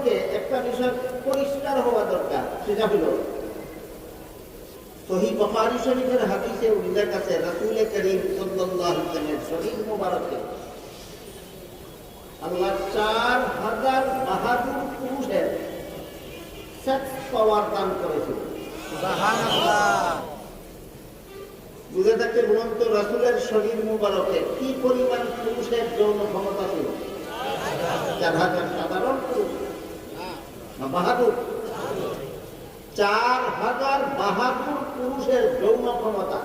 সম্পর্কে একটা বিষয় পরিষ্কার হওয়া দরকার, সেটা হলো সহিহ বুখারী শরীফের হাদিসে উল্লেখ আছে রাসূল করিম সাল্লাল্লাহু আলাইহি ওয়াসাল্লামের শরীর মুবারকে আল্লাহ 4000 বাহাদুর পুরুষের সেক্স পাওয়ার দান করেছিল। সুবহানাল্লাহ। বুঝে থাকতে বলুন তো রাসূলের শরীর মুবারকে কি পরিমাণ পুরুষের যৌন ক্ষমতা ছিল? 4000 সাধারণ পুরুষ না বাহাদুর, 4000 বাহাদুর পুরুষের যৌন ক্ষমতা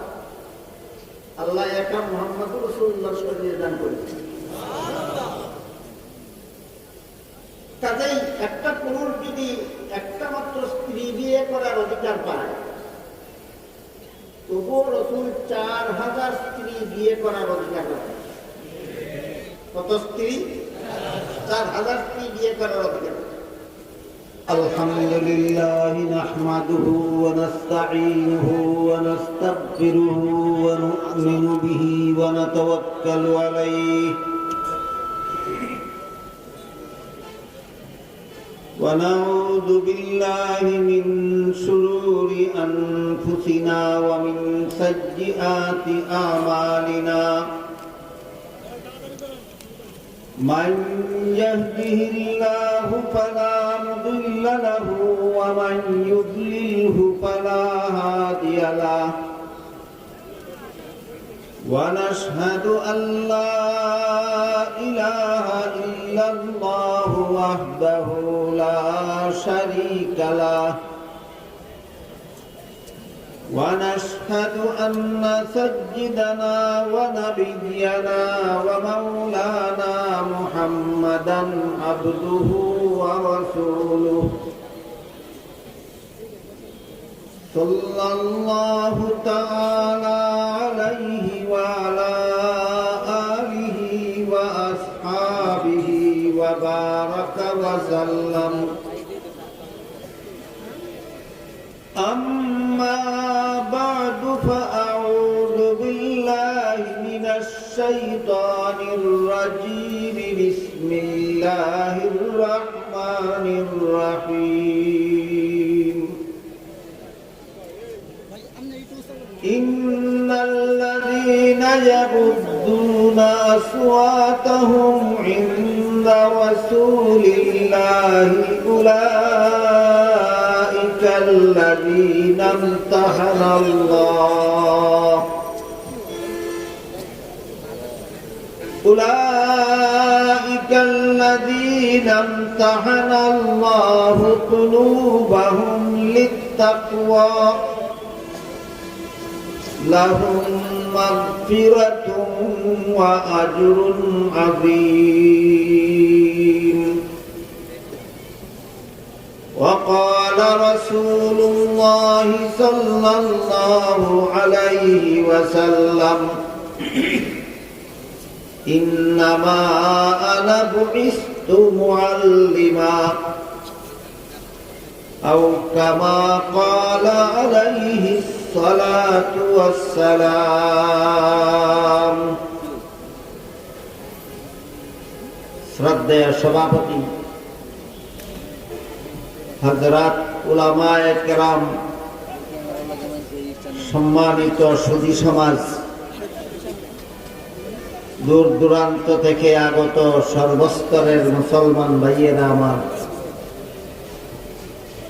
আল্লাহ একা মুহাম্মদুর রাসূলুল্লাহর শরীরে দান করেছেন। কাজেই একটা পুরুষ যদি একটা মাত্র স্ত্রী বিয়ে করার অধিকার পায়, তবুও রাসূল 4000 স্ত্রী বিয়ে করার অধিকার রাখে। কত স্ত্রী? 4000 স্ত্রী বিয়ে করার অধিকার। আলহামদুলিল্লাহ নাহমাদুহু ওয়া নাস্তাঈনুহু ওয়া নাস্তাগফিরুহু ওয়া নু'মিনু বিহি ওয়া নাতাওয়াক্কালু আলাইহি ونعوذ بالله من شرور أنفسنا ومن سيئات أعمالنا من يهده الله فلا مضل له ومن يضلله فلا هادي له ونشهد أن لا إله إلا الله وحده لا شريك له ونشهد أن سيدنا ونبينا ومولانا محمدا عبده ورسوله صلى الله تعالى عليه وعلى آله وأصحابه وبارك وسلم أما بعد فأعوذ بالله من الشيطان الرجيم بسم الله الرحمن الرحيم إن الذين يغضون أصواتهم عند رسول الله أولئك الذين امتحن الله قلوبهم للتقوى لهم مغفرة وأجر عظيم. وقال رسول الله صلى الله عليه وسلم إنما أنا بعثت معلما أو كما قال عليه الصلاة والسلام. শ্রদ্ধেয় সভাপতি হযরত উলামায়ে কেরাম, সম্মানিত সুধী সমাজ, দূর দূরান্ত থেকে আগত সর্বস্তরের মুসলমান ভাইয়েরা আমার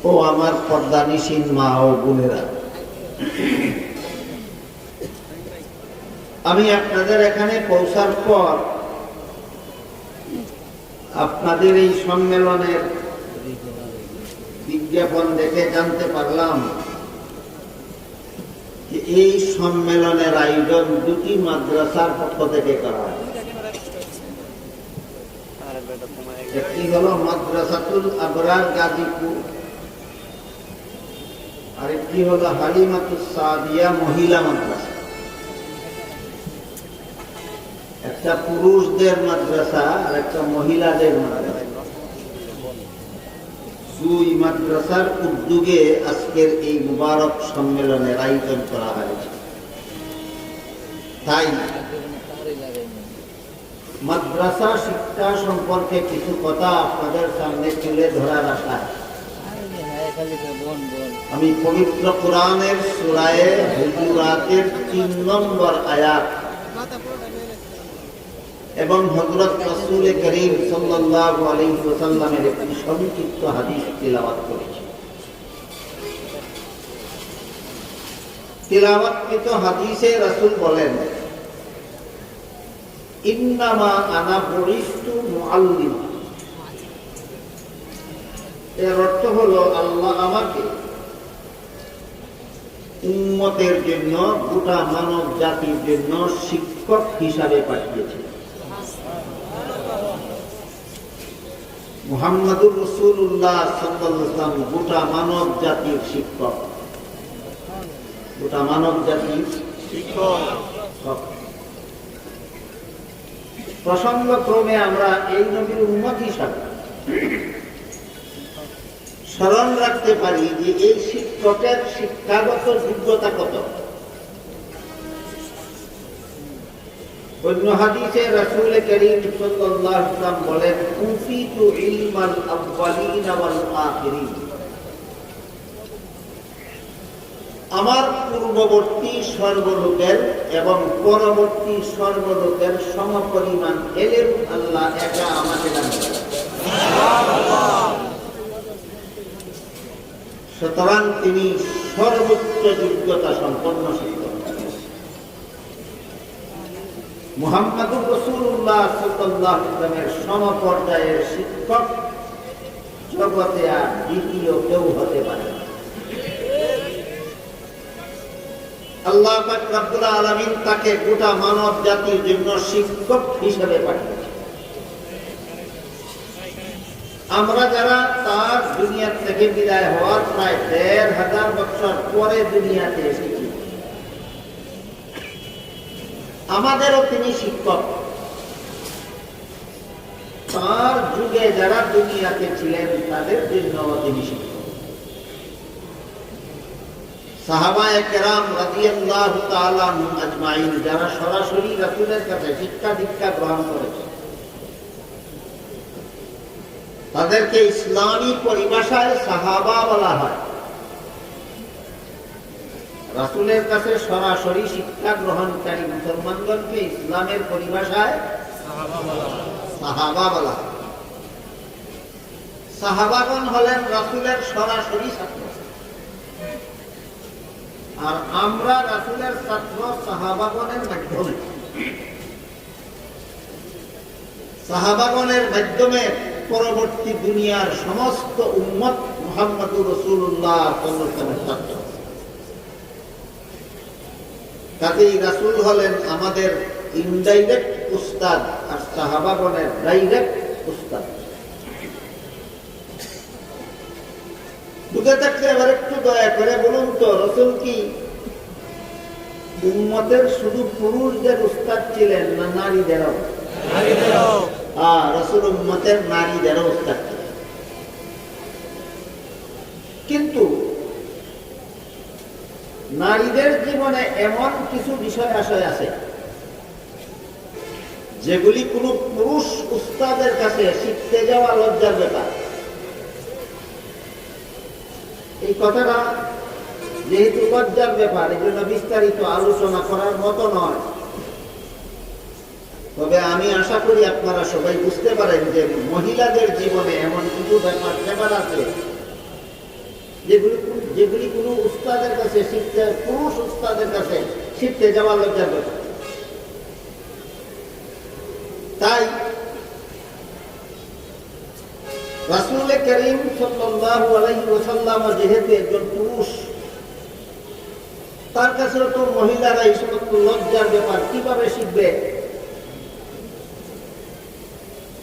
ও আমার পর্দানিশীন মা ও বোনেরা, আমি আপনাদের এখানে পৌঁছার পর আপনাদের এই সম্মেলনের বিজ্ঞাপন দেখে জানতে পারলাম যে এই সম্মেলনের আয়োজন দুটি মাদ্রাসার পক্ষ থেকে করা হয়। একটি হলো মাদ্রাসাতুল আবরার গাজীপুর, আরেকটি হলো হালিমাতুস সাদিয়া মহিলা মাদ্রাসা। একটা পুরুষদের মাদ্রাসা আর একটা মহিলাদের মাদ্রাসা। দুই মাদ্রাসার উদ্যোগে আজকের এই মুবারক সম্মেলনের আয়োজন করা হয়েছে। তাই মাদ্রাসা শিক্ষা সম্পর্কে কিছু কথা আপনাদের সামনে তুলে ধরার আশায় আমি পবিত্র কোরআনের সূরা হুজুরাতের ৩ নম্বর আয়াত এবং হযরত রাসূল করিম সাল্লাল্লাহু আলাইহি ওয়াসাল্লামের একটি সংক্ষিপ্ত হাদিস তিলাওয়াত করেছি। তিলাওয়াতকৃত হাদিসে রাসূল বলেন, ইন্নামা আনা বুইস্তু মুআল্লিমা। এর অর্থ হলো আল্লাহ আমাকে উম্মতের জন্য, গোটা মানব জাতির জন্য শিক্ষক হিসাবে পাঠিয়েছেন। মুহাম্মদুর রাসূলুল্লাহ সাল্লাল্লাহু আলাইহি ওয়াসাল্লাম গোটা মানব জাতির শিক্ষক, গোটা মানব জাতির শিক্ষক। প্রসঙ্গক্রমে আমরা এই নবীর উম্মত হিসাবে স্মরণ রাখতে পারি যে এই শিক্ষকের শিক্ষাগত যোগ্যতা কত। অন্য হাদিসে রাসূল করিম সাল্লাল্লাহু আলাইহি ওয়াসাল্লাম বলেন, উফিতু ইলমাল আউয়ালিন ওয়াল আখিরিন। আমার পূর্ববর্তী সর্বলোকের এবং পরবর্তী সর্বলোকের সমপরিমাণ এলেম আল্লাহ একা আমাকে দান করেন। সুতরাং তিনি সর্বোচ্চ যোগ্যতা সম্পন্ন শিক্ষক। মুহাম্মদুর রাসূলুল্লাহ সাল্লাল্লাহু আলাইহি ওয়াসাল্লামের সমপর্যায়ের শিক্ষক জগতে আর দ্বিতীয় কেউ হতে পারে না। আল্লাহ পাক রব্বুল আলামিন তাকে গোটা মানব জাতির জন্য শিক্ষক হিসেবে পাঠিয়েছেন। আমরা যারা তার দুনিয়া থেকে বিদায় হওয়ার প্রায় ১৫০০ বছর পরে দুনিয়াতে এসেছি, আমাদেরও তিনি শিক্ষক। তার যুগে যারা দুনিয়াতে ছিলেন তাদের জন্য তিনি শিক্ষক। সাহাবায়ে কেরাম রাদিয়াল্লাহু তাআলা আনহুম আজমাইন যারা সরাসরি রাসূলের কাছে শিক্ষা দীক্ষা গ্রহণ করেছেন, তাদেরকে ইসলামী পরিভাষায় সাহাবা বলা হয়। রাসূলের কাছে সরাসরি শিক্ষা গ্রহণকারী মুসলমানগণকে ইসলামের পরিভাষায় সাহাবা বলা হয়। সাহাবাগণ হলেন রাসূলের সরাসরি ছাত্র, আর আমরা রাসূলের ছাত্র সাহাবাগণের মাধ্যমে। সাহাবাগণের মাধ্যমে পরবর্তী দুনিয়ার সমস্ত উম্মত মুহাম্মদুর রাসূলুল্লাহ সাল্লাল্লাহু আলাইহি ওয়াসাল্লামের ছাত্র। কাজেই রাসূল হলেন আমাদের ইনডাইরেক্ট উস্তাদ, আর সাহাবাগণের ডাইরেক্ট উস্তাদ। বুঝে থাকলে এবার একটু দয়া করে বলুন তো, রাসূল কি উম্মতের শুধু পুরুষদের উস্তাদ ছিলেন না নারীদেরও? রাসূল উম্মতের নারীদেরও উস্তাদ ছিলেন। কিন্তু নারীদের জীবনে এমন কিছু বিষয় আশয় আছে যেগুলি কোনো পুরুষ উস্তাদের কাছে শিখতে যাওয়া লজ্জার ব্যাপার। এই কথাটা যেহেতু লজ্জার ব্যাপার, এই জন্য বিস্তারিত আলোচনা করার মতো নয়। তবে আমি আশা করি আপনারা সবাই বুঝতে পারেন যে মহিলাদের জীবনে এমন কিছু ব্যাপার আছে যেগুলি কোনো উস্তাদের কাছে শিখতে, পুরুষ উস্তাদের কাছে শিখতে যাওয়া লজ্জার ব্যাপার। তাই রাসূল করিম সাল্লাল্লাহু আলাইহি ওয়াসাল্লাম যেহেতু একজন পুরুষ, তার কাছে তো মহিলারা এই সমস্ত লজ্জার ব্যাপার কিভাবে শিখবে?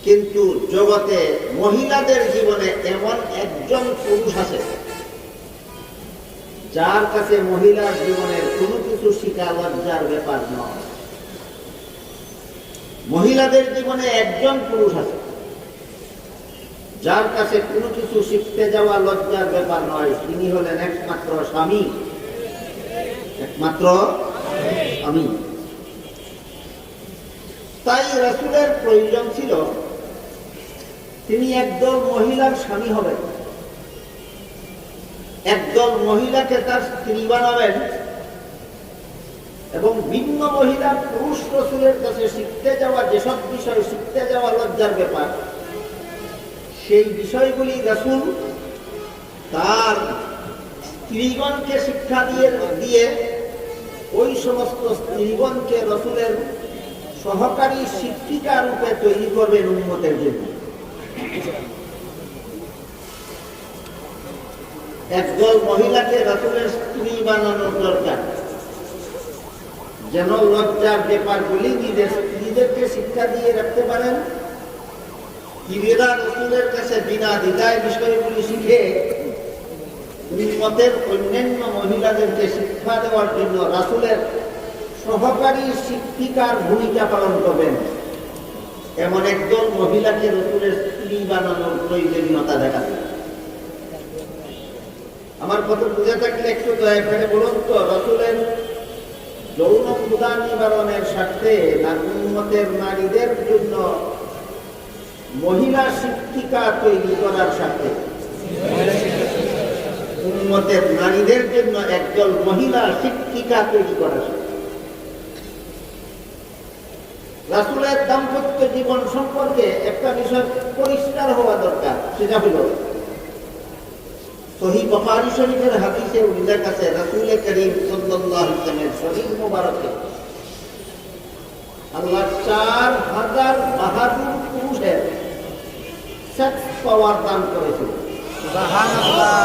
কিন্তু জগতে মহিলাদের জীবনে এমন একজন পুরুষ আছে যার কাছে মহিলার জীবনের কোনো কিছু শিখা লজ্জার ব্যাপার নয়। মহিলাদের জীবনে একজন পুরুষ আছে যার কাছে কোনো কিছু শিখতে যাওয়া লজ্জার ব্যাপার নয়। তিনি হলেন একমাত্র স্বামী, একমাত্র স্বামী। তাই রাসূলের প্রয়োজন ছিল তিনি একদল মহিলার স্বামী হবেন, একদল মহিলাকে তার স্ত্রী বানাবেন এবং ভিন্ন মহিলা পুরুষ রাসূলের কাছে শিখতে যাওয়া যেসব বিষয়, শিখতে যাওয়া লজ্জার ব্যাপার, সেই বিষয়গুলি রাসূল তার স্ত্রীগণকে শিক্ষা দিয়ে ওই সমস্ত স্ত্রীগণকে রাসূলের সহকারী শিক্ষিকা রূপে তৈরি করবেন উম্মতের জন্য। একদল মহিলাকে রাসূলের স্ত্রী বানানোর দরকার, যেন লজ্জার ব্যাপারগুলি নিজের স্ত্রীদেরকে শিক্ষা দিয়ে রাখতে পারেন। স্ত্রীরা রাসূলের কাছে বিনা দ্বিধায় বিষয়গুলি শিখে উম্মতের অন্যান্য মহিলাদেরকে শিক্ষা দেওয়ার জন্য রাসূলের সহকারী শিক্ষিকার ভূমিকা পালন করবেন। এমন একদল মহিলাকে রাসূলের স্ত্রী বানানোর প্রয়োজনীয়তা দেখা যায়। আমার কথা বুঝে থাকলে একটু দয়া করে বলুন তো, রাসূলের যৌন ক্ষুধা নিবারণের স্বার্থে উম্মতের নারীদের জন্য মহিলা শিক্ষিকা তৈরি করার স্বার্থে, উম্মতের নারীদের জন্য একদল মহিলা শিক্ষিকা তৈরি করার স্বার্থে রাসূলের দাম্পত্য জীবন সম্পর্কে একটা বিষয় পরিষ্কার হওয়া দরকার। সেটা হল সহিহ বুখারী শরীফের হাদিসে উল্লেখ আছে, রাসূল করিম সাল্লাল্লাহু আলাইহি ওয়াসাল্লামের শরীর মুবারকে আল্লাহ 4000 বাহাদুর পুরুষের সেক্স পাওয়ার দান করেছিল। সুবহানাল্লাহ।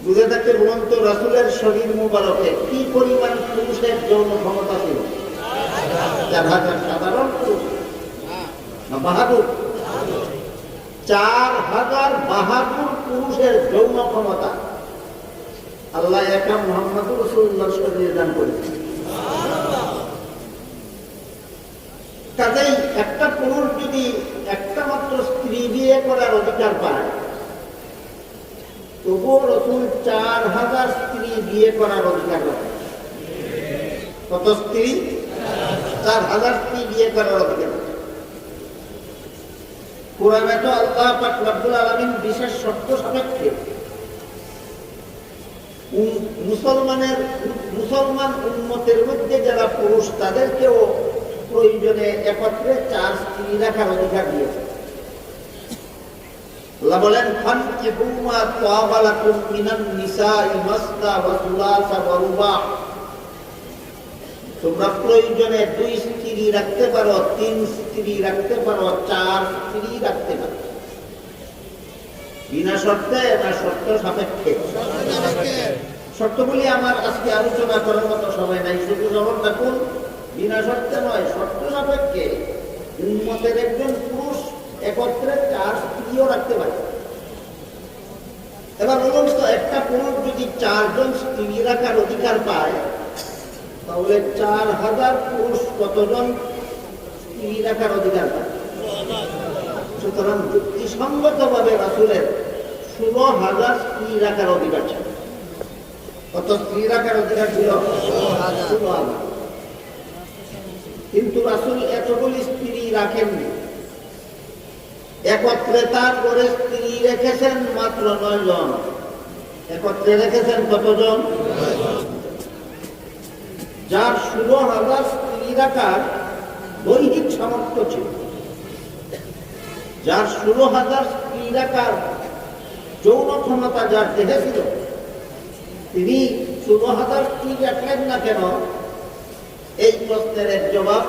বুঝে থাকতে বলুন তো, রাসূলের শরীর মুবারকে কি পরিমাণ পুরুষের যৌন ক্ষমতা ছিল? 4000 সাধারণ পুরুষ না বাহাদুর, 4000 বাহাদুর পুরুষের যৌন ক্ষমতা আল্লাহ একা মুহাম্মদুর রাসূলুল্লাহর শরীরে দান করেছেন। কাজেই একটা পুরুষ যদি একটা মাত্র স্ত্রী বিয়ে করার অধিকার পায়, তবুও রাসূল 4000 স্ত্রী বিয়ে করার অধিকার রাখেন। কত স্ত্রী? 4000 স্ত্রী বিয়ে করার অধিকার। কোরআনে তো আল্লাহ পাক রব্বুল আলামিন বিশেষ শর্ত সাপেক্ষে মুসলমান উম্মতের মধ্যে যারা পুরুষ তাদেরকেও প্রয়োজনে একত্রে 4 স্ত্রী রাখার অধিকার দিয়েছে। আল্লাহ বলেন, ফানকিহু মা তাবা লাকুম মিনান নিসাই মাসনা ওয়া সুলাসা ওয়া রুবা। তোমরা প্রয়োজনে 2 স্ত্রী রাখতে পারো, 3 স্ত্রী রাখতে পারো, 4 স্ত্রী রাখতে পারো। বিনা শর্তে না শর্ত সাপেক্ষে? শর্তগুলি আমার আজকে আলোচনা করার মতো সময় নাই, শুধু যখন দেখুন বিনা শর্তে নয়, শর্ত সাপেক্ষে উম্মতের একজন পুরুষ একত্রে 4 স্ত্রীও রাখতে পারে। এবার বলুন তো, একটা পুরুষ যদি 4 জন স্ত্রী রাখার অধিকার পায়, তাহলে 4000 পুরুষ কতজন স্ত্রী রাখার অধিকার পায়? সুতরাং যুক্তিসঙ্গত ভাবে রাসূলের 16,000 স্ত্রী রাখার অধিকার ছিল। কত স্ত্রী রাখার অধিকার ছিল? 16,000। কিন্তু রাসূল এতগুলি স্ত্রী রাখেননি। একত্রে তার ঘরে স্ত্রী রেখেছেন মাত্র 9 জন। একত্রে রেখেছেন কতজন? যার 16,000 স্ত্রী রাখার দৈহিক সামর্থ্য ছিল, যার 16,000 স্ত্রী রাখার যৌন ক্ষমতা যার দেহে ছিল, তিনি 16,000 স্ত্রী রাখলেন না কেন? এই প্রশ্নের এক জবাব।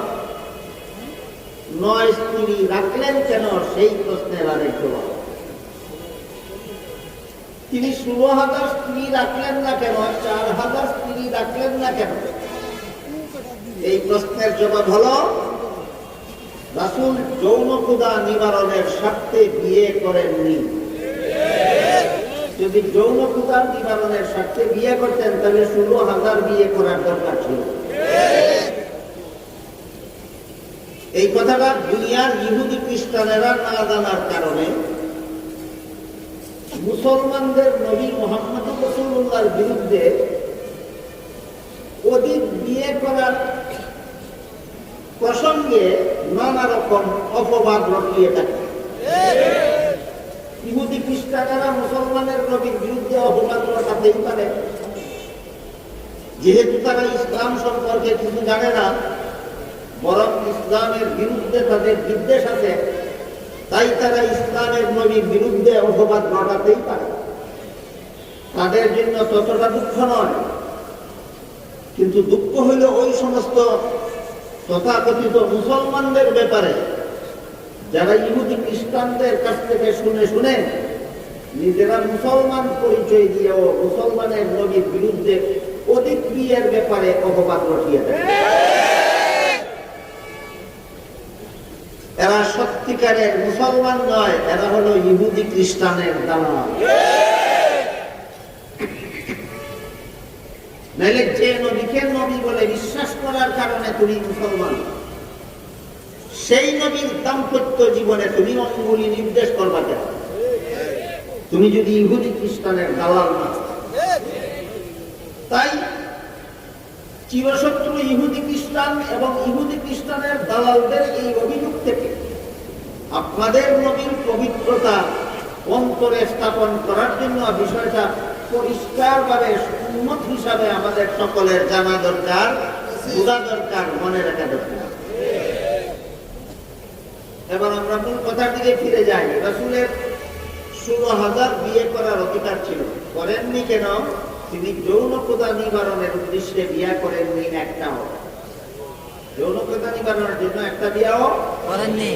9 স্ত্রী রাখলেন কেন? সেই প্রশ্নের আরেক জবাব। তিনি 16,000 স্ত্রী রাখলেন না কেন? 4,000 স্ত্রী রাখলেন না কেন? এই প্রশ্নের জবাব হলো, রাসূল যৌন ক্ষুধা নিবারণের স্বার্থে বিয়ে করেননি। যদি যৌন ক্ষুধা নিবারণের স্বার্থে বিয়ে করতেন, তাহলে 16,000 বিয়ে করার দরকার ছিল। এই কথাটা দুনিয়ার ইহুদি খ্রিস্টানেরা না জানার কারণে মুসলমানদের নবী মুহাম্মদ রাসূলুল্লাহর বিরুদ্ধে অধিক বিয়ে করার প্রসঙ্গে নানা রকম অপবাদ রটিয়ে থাকে। ইহুদি খ্রিস্টানেরা মুসলমানের নবীর বিরুদ্ধে অপবাদ রটাতেই পারে, যেহেতু তারা ইসলাম সম্পর্কে কিছু জানে না, বরং ইসলামের বিরুদ্ধে তাদের বিদ্বেষ আছে, তাই তারা ইসলামের নবীর বিরুদ্ধে অপবাদ রটাতেই পারে। তাদের জন্য ততটা দুঃখ নয়, কিন্তু দুঃখ হইল ওই সমস্ত তথাকথিত মুসলমানদের ব্যাপারে যারা ইহুদি খ্রিস্টানদের কাছ থেকে শুনে শুনে নিজেরা মুসলমান পরিচয় দিয়েও মুসলমানের নবীর বিরুদ্ধে অধিক বিয়ের ব্যাপারে অপবাদ রটিয়ে দেয়। এরা সত্যিকারের মুসলমান নয়, এরা হলো ইহুদি খ্রিস্টানের দালাল। নাইলে যে নবীকে নবী বলে বিশ্বাস করার কারণে তুমি মুসলমান, সেই নবীর দাম্পত্য জীবনে তুমি অঙ্গুলি নির্দেশ করবা কেন? তুমি যদি ইহুদি খ্রিস্টানের দালাল না। তাই চিরশত্রু ইহুদি খ্রিস্টান এবং ইহুদি খ্রিস্টানের দালালদের এই অভিযোগ থেকে আপনাদের নবীর পবিত্রতা অন্তরে স্থাপন করার জন্য বিষয়টা পরিষ্কারভাবে উন্মত হিসাবে আমাদের সকলের জানা দরকার, বোঝা দরকার, মনে রাখা দরকার। এবার আমরা মূল কথার দিকে ফিরে যাই। রাসূলের 16,000 বিয়ে করার অধিকার ছিল, করেননি কেন? তিনি যৌনকতা নিবারণের উদ্দেশ্যে বিয়ে করেননি একটাও। যৌনকতা নিবারণের জন্য একটা বিয়েও করেননি।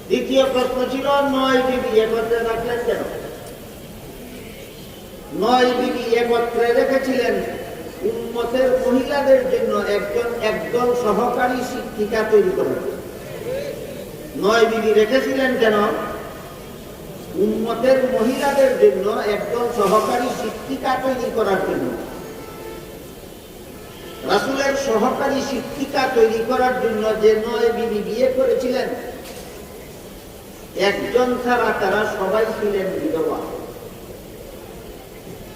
দ্বিতীয় প্রশ্ন ছিল 9 বিবি একত্রে রাখলেন কেন? 9 বিবি একত্রে রেখেছিলেন উম্মতের মহিলাদের জন্য একজন সহকারী শিক্ষিকা তৈরি করার। 9 বিবি রেখেছিলেন কেন? উম্মতের মহিলাদের জন্য একজন সহকারী শিক্ষিকা তৈরি করার জন্য। রাসূলের সহকারী শিক্ষিকা তৈরি করার জন্য যে 9 বিবি বিয়ে করেছিলেন, একজন ছাড়া তারা সবাই ছিলেন বিধবা।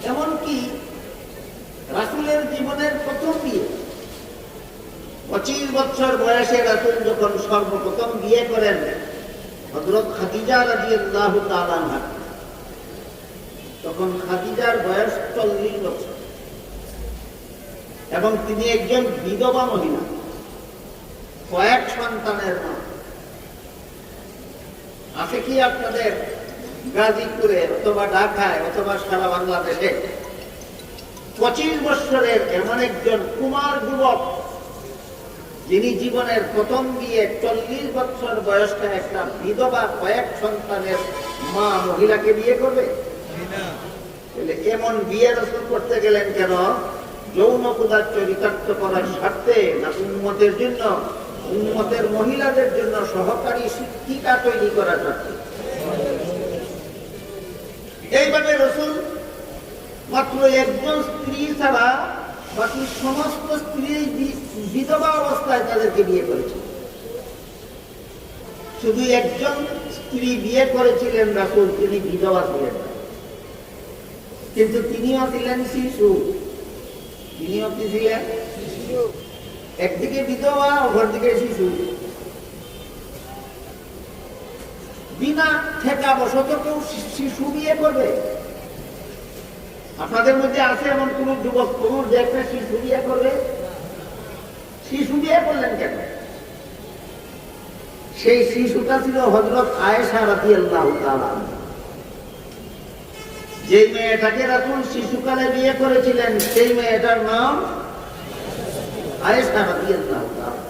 এমনকি রাসূলের জীবনের প্রথম বিয়ে, 25 বছর বয়সে রাসূল যখন সর্বপ্রথম বিয়ে করেন হযরত খাদিজা রাদিয়াল্লাহু তাআলা আনহা, তখন খাদিজার বয়স 40 বছর এবং তিনি একজন বিধবা মহিলা, কয়েক সন্তানের মা। আছে কি আপনাদের গাজীপুরে অথবা ঢাকায় অথবা সারা বাংলাদেশে 25 বছরের এমন একজন কুমার যুবক যিনি জীবনের প্রথম বিয়ে 40 বছর বয়স্ক একটা বিধবা কয়েক সন্তানের মা মহিলাকে বিয়ে করবে? এমন বিয়ে রাসূল করতে গেলেন কেন? যৌনকতা চরিতার্থ করার স্বার্থে না উম্মতের জন্য, উম্মতের মহিলাদের জন্য সহকারী শিক্ষিকা তৈরি করার স্বার্থে? এইভাবে রাসূল মাত্র একজন স্ত্রী ছাড়া বাকি সমস্ত স্ত্রী বিধবা অবস্থায় তাদেরকে বিয়ে করেছেন। শুধু একজন স্ত্রী বিয়ে করেছিলেন রাসূল, তিনি বিধবা ছিলেন না, কিন্তু তিনিও ছিলেন শিশু। তিনিও কি ছিলেন? একদিকে বিধবা, অপরদিকে শিশু। বিনা ঠেকা বশত কেউ শিশু বিয়ে করবে? আপনাদের মধ্যে আছে এমন কোন যুবক তরুণ যে একটা শিশু বিয়ে করবে? শিশু বিয়ে করলেন কেন? সেই শিশুটা ছিল হযরত আয়েশা রাদিয়াল্লাহু তাআলা। যে মেয়েটাকে রাসূল শিশুকালে বিয়ে করেছিলেন সেই মেয়েটার নাম আয়েশা রাদিয়াল্লাহু তাআলা।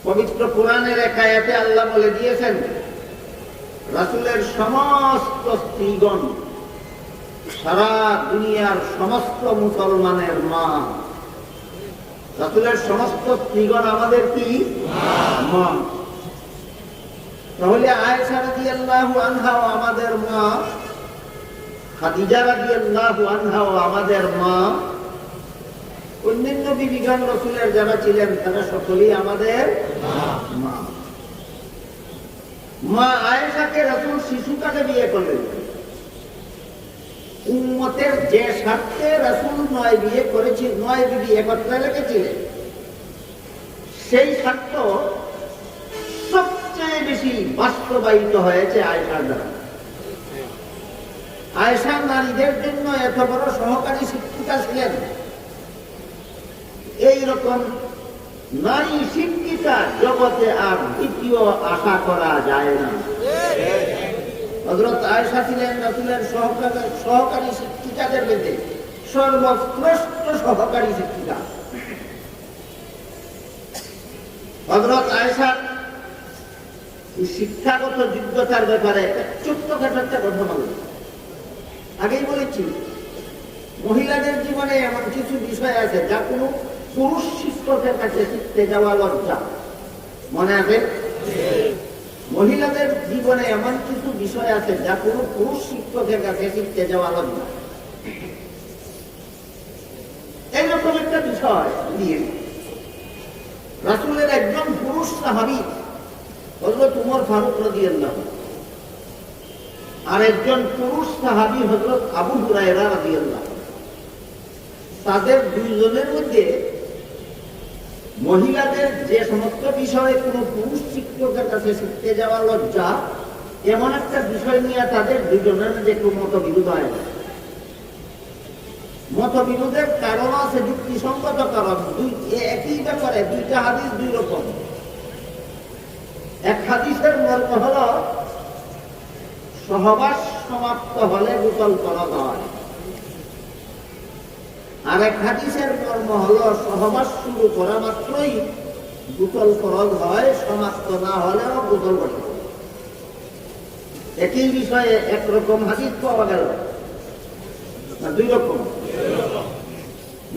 পবিত্র কোরআনের এক আয়াতে আল্লাহ বলে দিয়েছেন, রাসূলের সমস্ত স্ত্রীগণ সারা দুনিয়ার সমস্ত মুসলমানের মা। রাসূলের সমস্ত স্ত্রীগণ আমাদের কি? মা। তাহলে আয়েশা রাদিয়াল্লাহু আনহা আমাদের মা, খাদিজা রাদিয়াল্লাহু আনহা আমাদের মা, অন্যান্য বিবিগণ রাসূলের যারা ছিলেন তারা সকলেই আমাদের মা। মা আয়েশাকে রাসূল শিশুকালে বিয়ে করলেন। উম্মতের যে স্বার্থে রাসূল 9 বিয়ে করেছেন, 9 বিবি একত্রে রেখেছিলেন, সেই স্বার্থ সবচেয়ে বেশি বাস্তবায়িত হয়েছে আয়েশার দ্বারা। আয়েশা নারীদের জন্য এত বড় সহকারী শিক্ষিকা ছিলেন, এইরকম নারী শিক্ষিকা জগতে আর দ্বিতীয় আশা করা যায় না। হযরত আয়েশা ছিলেন রাসূলের সহকারী শিক্ষিকাদের মধ্যে সর্বশ্রেষ্ঠ সহকারী শিক্ষিকা। হযরত আয়েশা শিক্ষাগত যোগ্যতার ব্যাপারে ছোট্টখাটো একটা কথা বলব। আগেই বলেছি, মহিলাদের জীবনে এমন কিছু বিষয় আছে যা কোনো পুরুষ শিক্ষকের কাছে শিখতে যাওয়া লজ্জা। মনে আছে? মহিলাদের জীবনে এমন কিছু বিষয় আছে যা কোনো পুরুষ শিক্ষকের কাছে শিখতে যাওয়া লজ্জা। এইরকম একটা বিষয় নিয়ে রাসূলের একজন পুরুষ সাহাবী হযরত উমর ফারুক রাদিয়াল্লাহু, আর একজন পুরুষ সাহাবী হযরত আবু হুরায়রা রাদিয়াল্লাহু, তাদের দুইজনের মধ্যে মহিলাদের যে সমস্ত বিষয়ে কোনো পুরুষ শিক্ষকের কাছে শিখতে যাওয়া লজ্জা, এমন একটা বিষয় নিয়ে তাদের দুজনের মধ্যে একটু মতবিরোধ হয়। মতবিরোধের কারণ আছে, যুক্তিসঙ্গত কারণ। একই ব্যাপারে দুইটা হাদিস দুই রকম। এক হাদিসের মর্ম হল সহবাস সমাপ্ত হলে গোসল ফরজ হয়, আর এক হাদিসের মর্ম হল সহবাস শুরু করা মাত্রই গোসল ফরজ হয়, সমাপ্ত না হলেও গোসল করতে হবে। একই বিষয়ে একরকম হাদিস পাওয়া গেল না দুই রকম?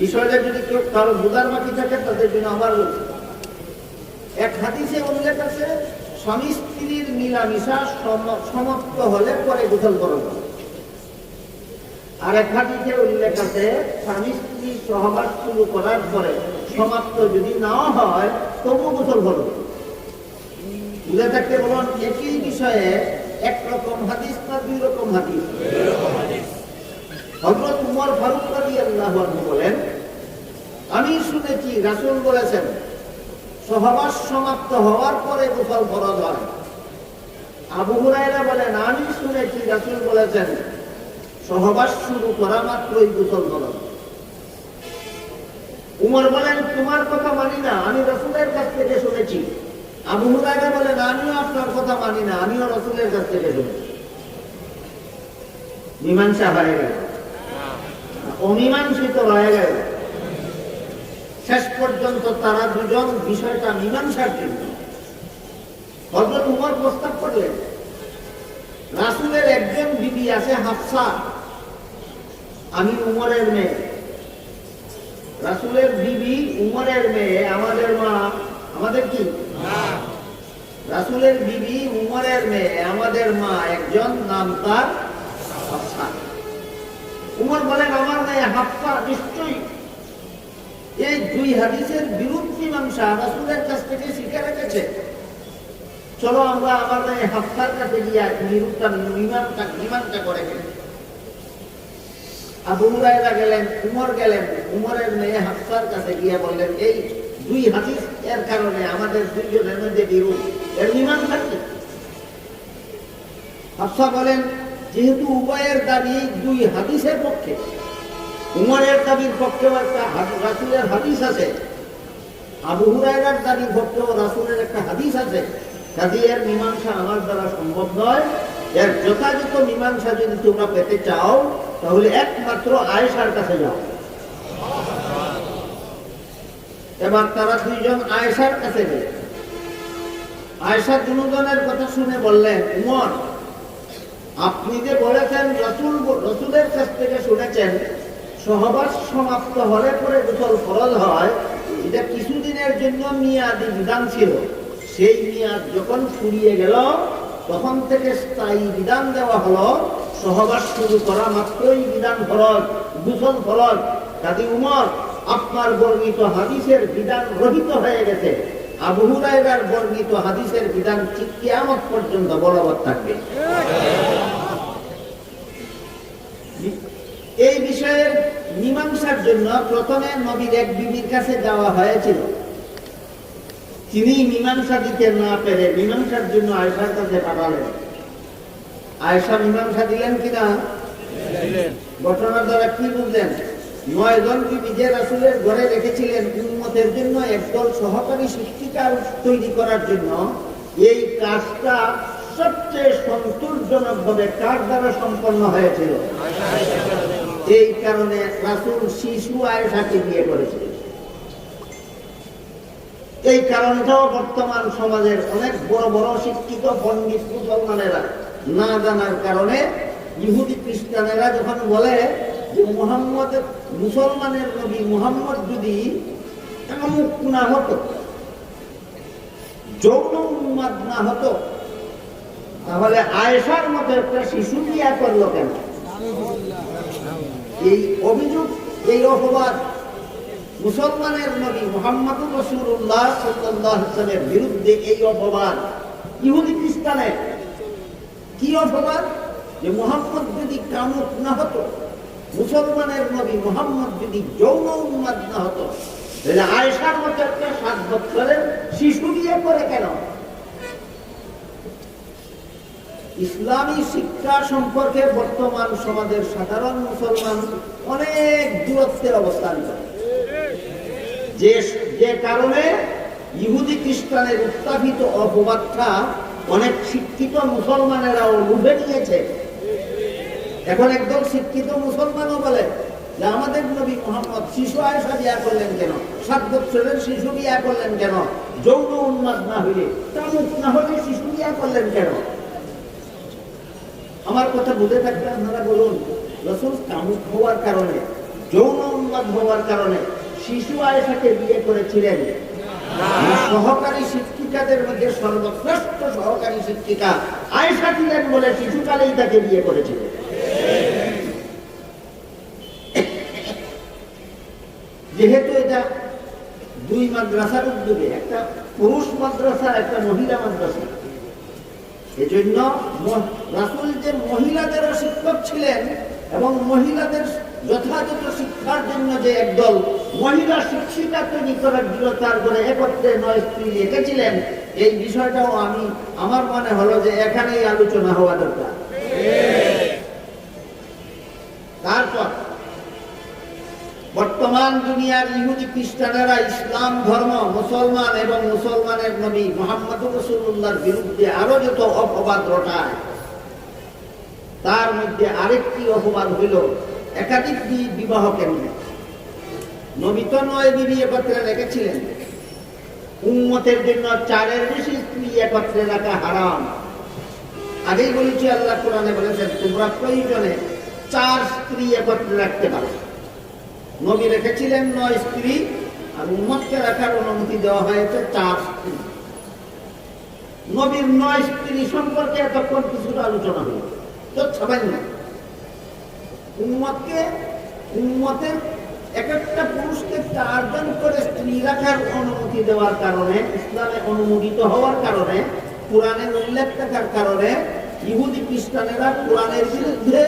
বিষয়টা যদি কেউ কারো বুঝার বাকি থাকে তাদের জন্য আবার বলছি। এক হাদিসে উল্লেখ আছে স্বামী স্ত্রীর মিলামিশা সমাপ্ত হলে পরে গোসল ফরজ হয়, আর এক হাদিসে উল্লেখ আছে স্বামী স্ত্রী সহবাস শুরু করার পরে সমাপ্ত যদি না হয় তবু গোসল ফরজ। বুঝে থাকতে বলুন, একই বিষয়ে একরকম হাদিস না দুই রকম হাদিস? হযরত উমর ফারুক রাদিয়াল্লাহু আনহু বলেন, আমি শুনেছি রাসূল বলেছেন সহবাস সমাপ্ত হওয়ার পরে গোসল ফরজ হয়। আবু হুরায়রা বলেন, আমি শুনেছি রাসূল বলেছেন সহবাস শুরু করা মাত্রই গোসল ফরজ। উমর বলেন, তোমার কথা মানি না, আমি রাসূলের কাছ থেকে শুনেছি। আবু হুরায়রা বলেন, আমিও আপনার কথা মানি না, আমিও রাসূলের কাছ থেকে শুনেছি। মীমাংসা হয়ে গেল, অমীমাংসিত হয়ে গেল। শেষ পর্যন্ত তারা দুজন বিষয়টা মীমাংসার জন্য হযরত উমর প্রস্তাব করলেন, রাসূলের একজন বিবি আছে হাফসা, আমি উমরের মেয়ে। রাসূলের বিবি উমরের মেয়ে, আমাদের মা, আমাদের কি? রাসূলের বিবি উমরের মেয়ে, আমাদের মা একজন, নাম তার হাফসা। উমর বলেন, আমার মেয়ে হাফসা নিশ্চয়ই এই দুই হাদিসের বিরুদ্ধ মীমাংসা রাসূলের কাছ থেকে শিখে রেখেছে। চলো আমরা আমার মেয়ে হাফসার কাছে গিয়ে বিরুদ্ধটা মীমাংসা করে ফেলি। আবু হুরায়রা গেলেন, উমর গেলেন, উমরের মেয়ে হাফসার কাছে গিয়ে বললেন, এই দুই হাদিস এর কারণে আমাদের দুইজনের মধ্যে বিরোধ, এর মীমাংসা কি? হাফসা বলেন, যেহেতু উভয়ের দাবি দুই হাদিসের পক্ষে, উমরের দাবির পক্ষেও একটা রাসূলের হাদিস আছে, আবু হুরায়রার দাবির পক্ষেও রাসূলের একটা হাদিস আছে, কাজে এর মীমাংসা আমার দ্বারা সম্ভব নয়। এর যথাযথ মীমাংসা যদি তোমরা পেতে চাও তাহলে একমাত্র আয়েশার কাছে যাও। এবার তারা দুইজন আয়েশার কাছে গেলেন। আয়েশা দুজনের কথা শুনে বললেন, উমর, আপনি যে বলেছেন রাসূলের কাছ থেকে শুনেছেন সহবাস সমাপ্ত হলে পরে গোসল ফরজ হয়, এটা কিছুদিনের জন্য মিয়াদি বিধান ছিল। সেই মিয়াদ যখন ফুরিয়ে গেল তখন থেকে স্থায়ী বিধান দেওয়া হলো সহবাস শুরু করা মাত্রই বিধান ফরজ, গোসল ফরজ। কাজী উমর, আপনার বর্ণিত হাদিসের বিধান রহিত হয়ে গেছে। আবু হুরায়রার বর্ণিত হাদিসের বিধান ঠিক কিয়ামত পর্যন্ত বলবৎ থাকবে। এই বিষয়ের মীমাংসার জন্য প্রথমে নবীর এক বিবির কাছে যাওয়া হয়েছিল। তিনি মীমাংসা দিতে না পেরে মীমাংসার জন্য আয়েশার কাছে পাঠালেন। আয়েশা মীমাংসা দিলেন কিনা? ঘটনার দ্বারা কি বুঝলেন? 9 জন বিবি যে রাসূলের ঘরে রেখেছিলেন উম্মতের জন্য একদল সহকারী শিক্ষিকা তৈরি করার জন্য, এই কাজটা সবচেয়ে সন্তোষজনকভাবে কার দ্বারা সম্পন্ন হয়েছিল? এই কারণে রাসূল শিশু আয়েশাকে বিয়ে করেছিলেন। এই কারণটাও বর্তমান সমাজের অনেক বড় বড় শিক্ষিত পণ্ডিত মুসলমানেরা না জানার কারণে ইহুদি খ্রিস্টানেরা যখন বলে যে মুহাম্মদ মুসলমানের নবী মুহাম্মদ যদি কামুক না হতো, যৌন উন্মাদ না হতো, তাহলে আয়েশার মতো একটা শিশু বিয়ে করলো কেন? এই অভিযোগ, এই অপবাদ মুসলমানের নবী মুহাম্মদুর রাসূলুল্লাহ সাল্লাল্লাহু আলাইহি ওয়াসাল্লামের বিরুদ্ধে। এই অপবাদ ইহুদি খ্রিস্টানের কি অপবাদ? যে মুহাম্মদ যদি কামুক না হতো, মুসলমানের নবী মুহাম্মদ যদি যৌন উন্মাদ না হতো, তাহলে আয়েশার মতো একটা 7 বছরের শিশু বিয়ে করে কেন? ইসলামী শিক্ষা সম্পর্কে বর্তমান সমাজের সাধারণ মুসলমান অনেক দূরত্বের অবস্থান করে, যে কারণে ইহুদি খ্রিস্টানের উত্থাপিত অপবাদটা অনেক শিক্ষিত মুসলমানেরাও লুভে নিয়েছে। এখন একদম শিক্ষিত মুসলমানও বলে যে আমাদের নবী মুহাম্মদ শিশু আয়েশা বিয়া করলেন কেন? 7 বছরের শিশু বিয়া করলেন কেন? যৌন উন্মাদ না হইলে, কামুক না হলে শিশু বিয়া করলেন কেন? আমার কথা বুঝে থাকলে আপনারা বলুন, রাসূল কামুক হওয়ার কারণে, যৌন উন্মাদ হওয়ার কারণে শিশু আয়েশাকে বিয়ে করেছিলেন? সহকারী শিক্ষিকাদের মধ্যে সর্বশ্রেষ্ঠ সহকারী শিক্ষিকা আয়েশা ছিলেন বলে শিশুকালেই তাকে বিয়ে করেছিলেন। যেহেতু এটা 2 মাদ্রাসার উদ্যোগে, একটা পুরুষ মাদ্রাসা, একটা মহিলা মাদ্রাসা, এজন্য রাসূল যে মহিলাদেরও শিক্ষক ছিলেন এবং মহিলাদের যথাযথ শিক্ষার জন্য যে একদল মহিলা শিক্ষিকা তৈরি করার জন্য তার ঘরে একত্রে 9 স্ত্রী রেখেছিলেন, এই বিষয়টাও আমার মনে হলো যে এখানেই আলোচনা হওয়া দরকার। তারপর বর্তমান দুনিয়ার ইহুদি খ্রিস্টানেরা ইসলাম ধর্ম, মুসলমান এবং মুসলমানের নবী মুহাম্মদুর রাসূলুল্লাহর বিরুদ্ধে আরো যত অপবাদ রটায়, তার মধ্যে আরেকটি অপবাদ হইল একাধিক বিবাহ কেন্দ্র। নবী তো 9 বিবি একত্রে রেখেছিলেন, উম্মতের জন্য 4-এর বেশি স্ত্রী একত্রে রাখা হারাম। আগেই বলেছি, আল্লাহ কোরআনে বলেছেন তোমরা প্রয়োজনে 4 স্ত্রী একত্রে রাখতে পারো। নবী রেখেছিলেন 9 স্ত্রী, আর উম্মতকে রাখার অনুমতি দেওয়া হয়েছে 4 স্ত্রী। নবীর 9 স্ত্রী সম্পর্কে এতক্ষণ কিছুটা আলোচনা হল, তো সামান্য। উম্মতের এক একটা পুরুষকে 4 জন করে স্ত্রী রাখার অনুমতি দেওয়ার কারণে, ইসলামে অনুমোদিত হওয়ার কারণে, কোরআনের উল্লেখ থাকার কারণে ইহুদি খ্রিস্টানেরা কোরআনের বিরুদ্ধে,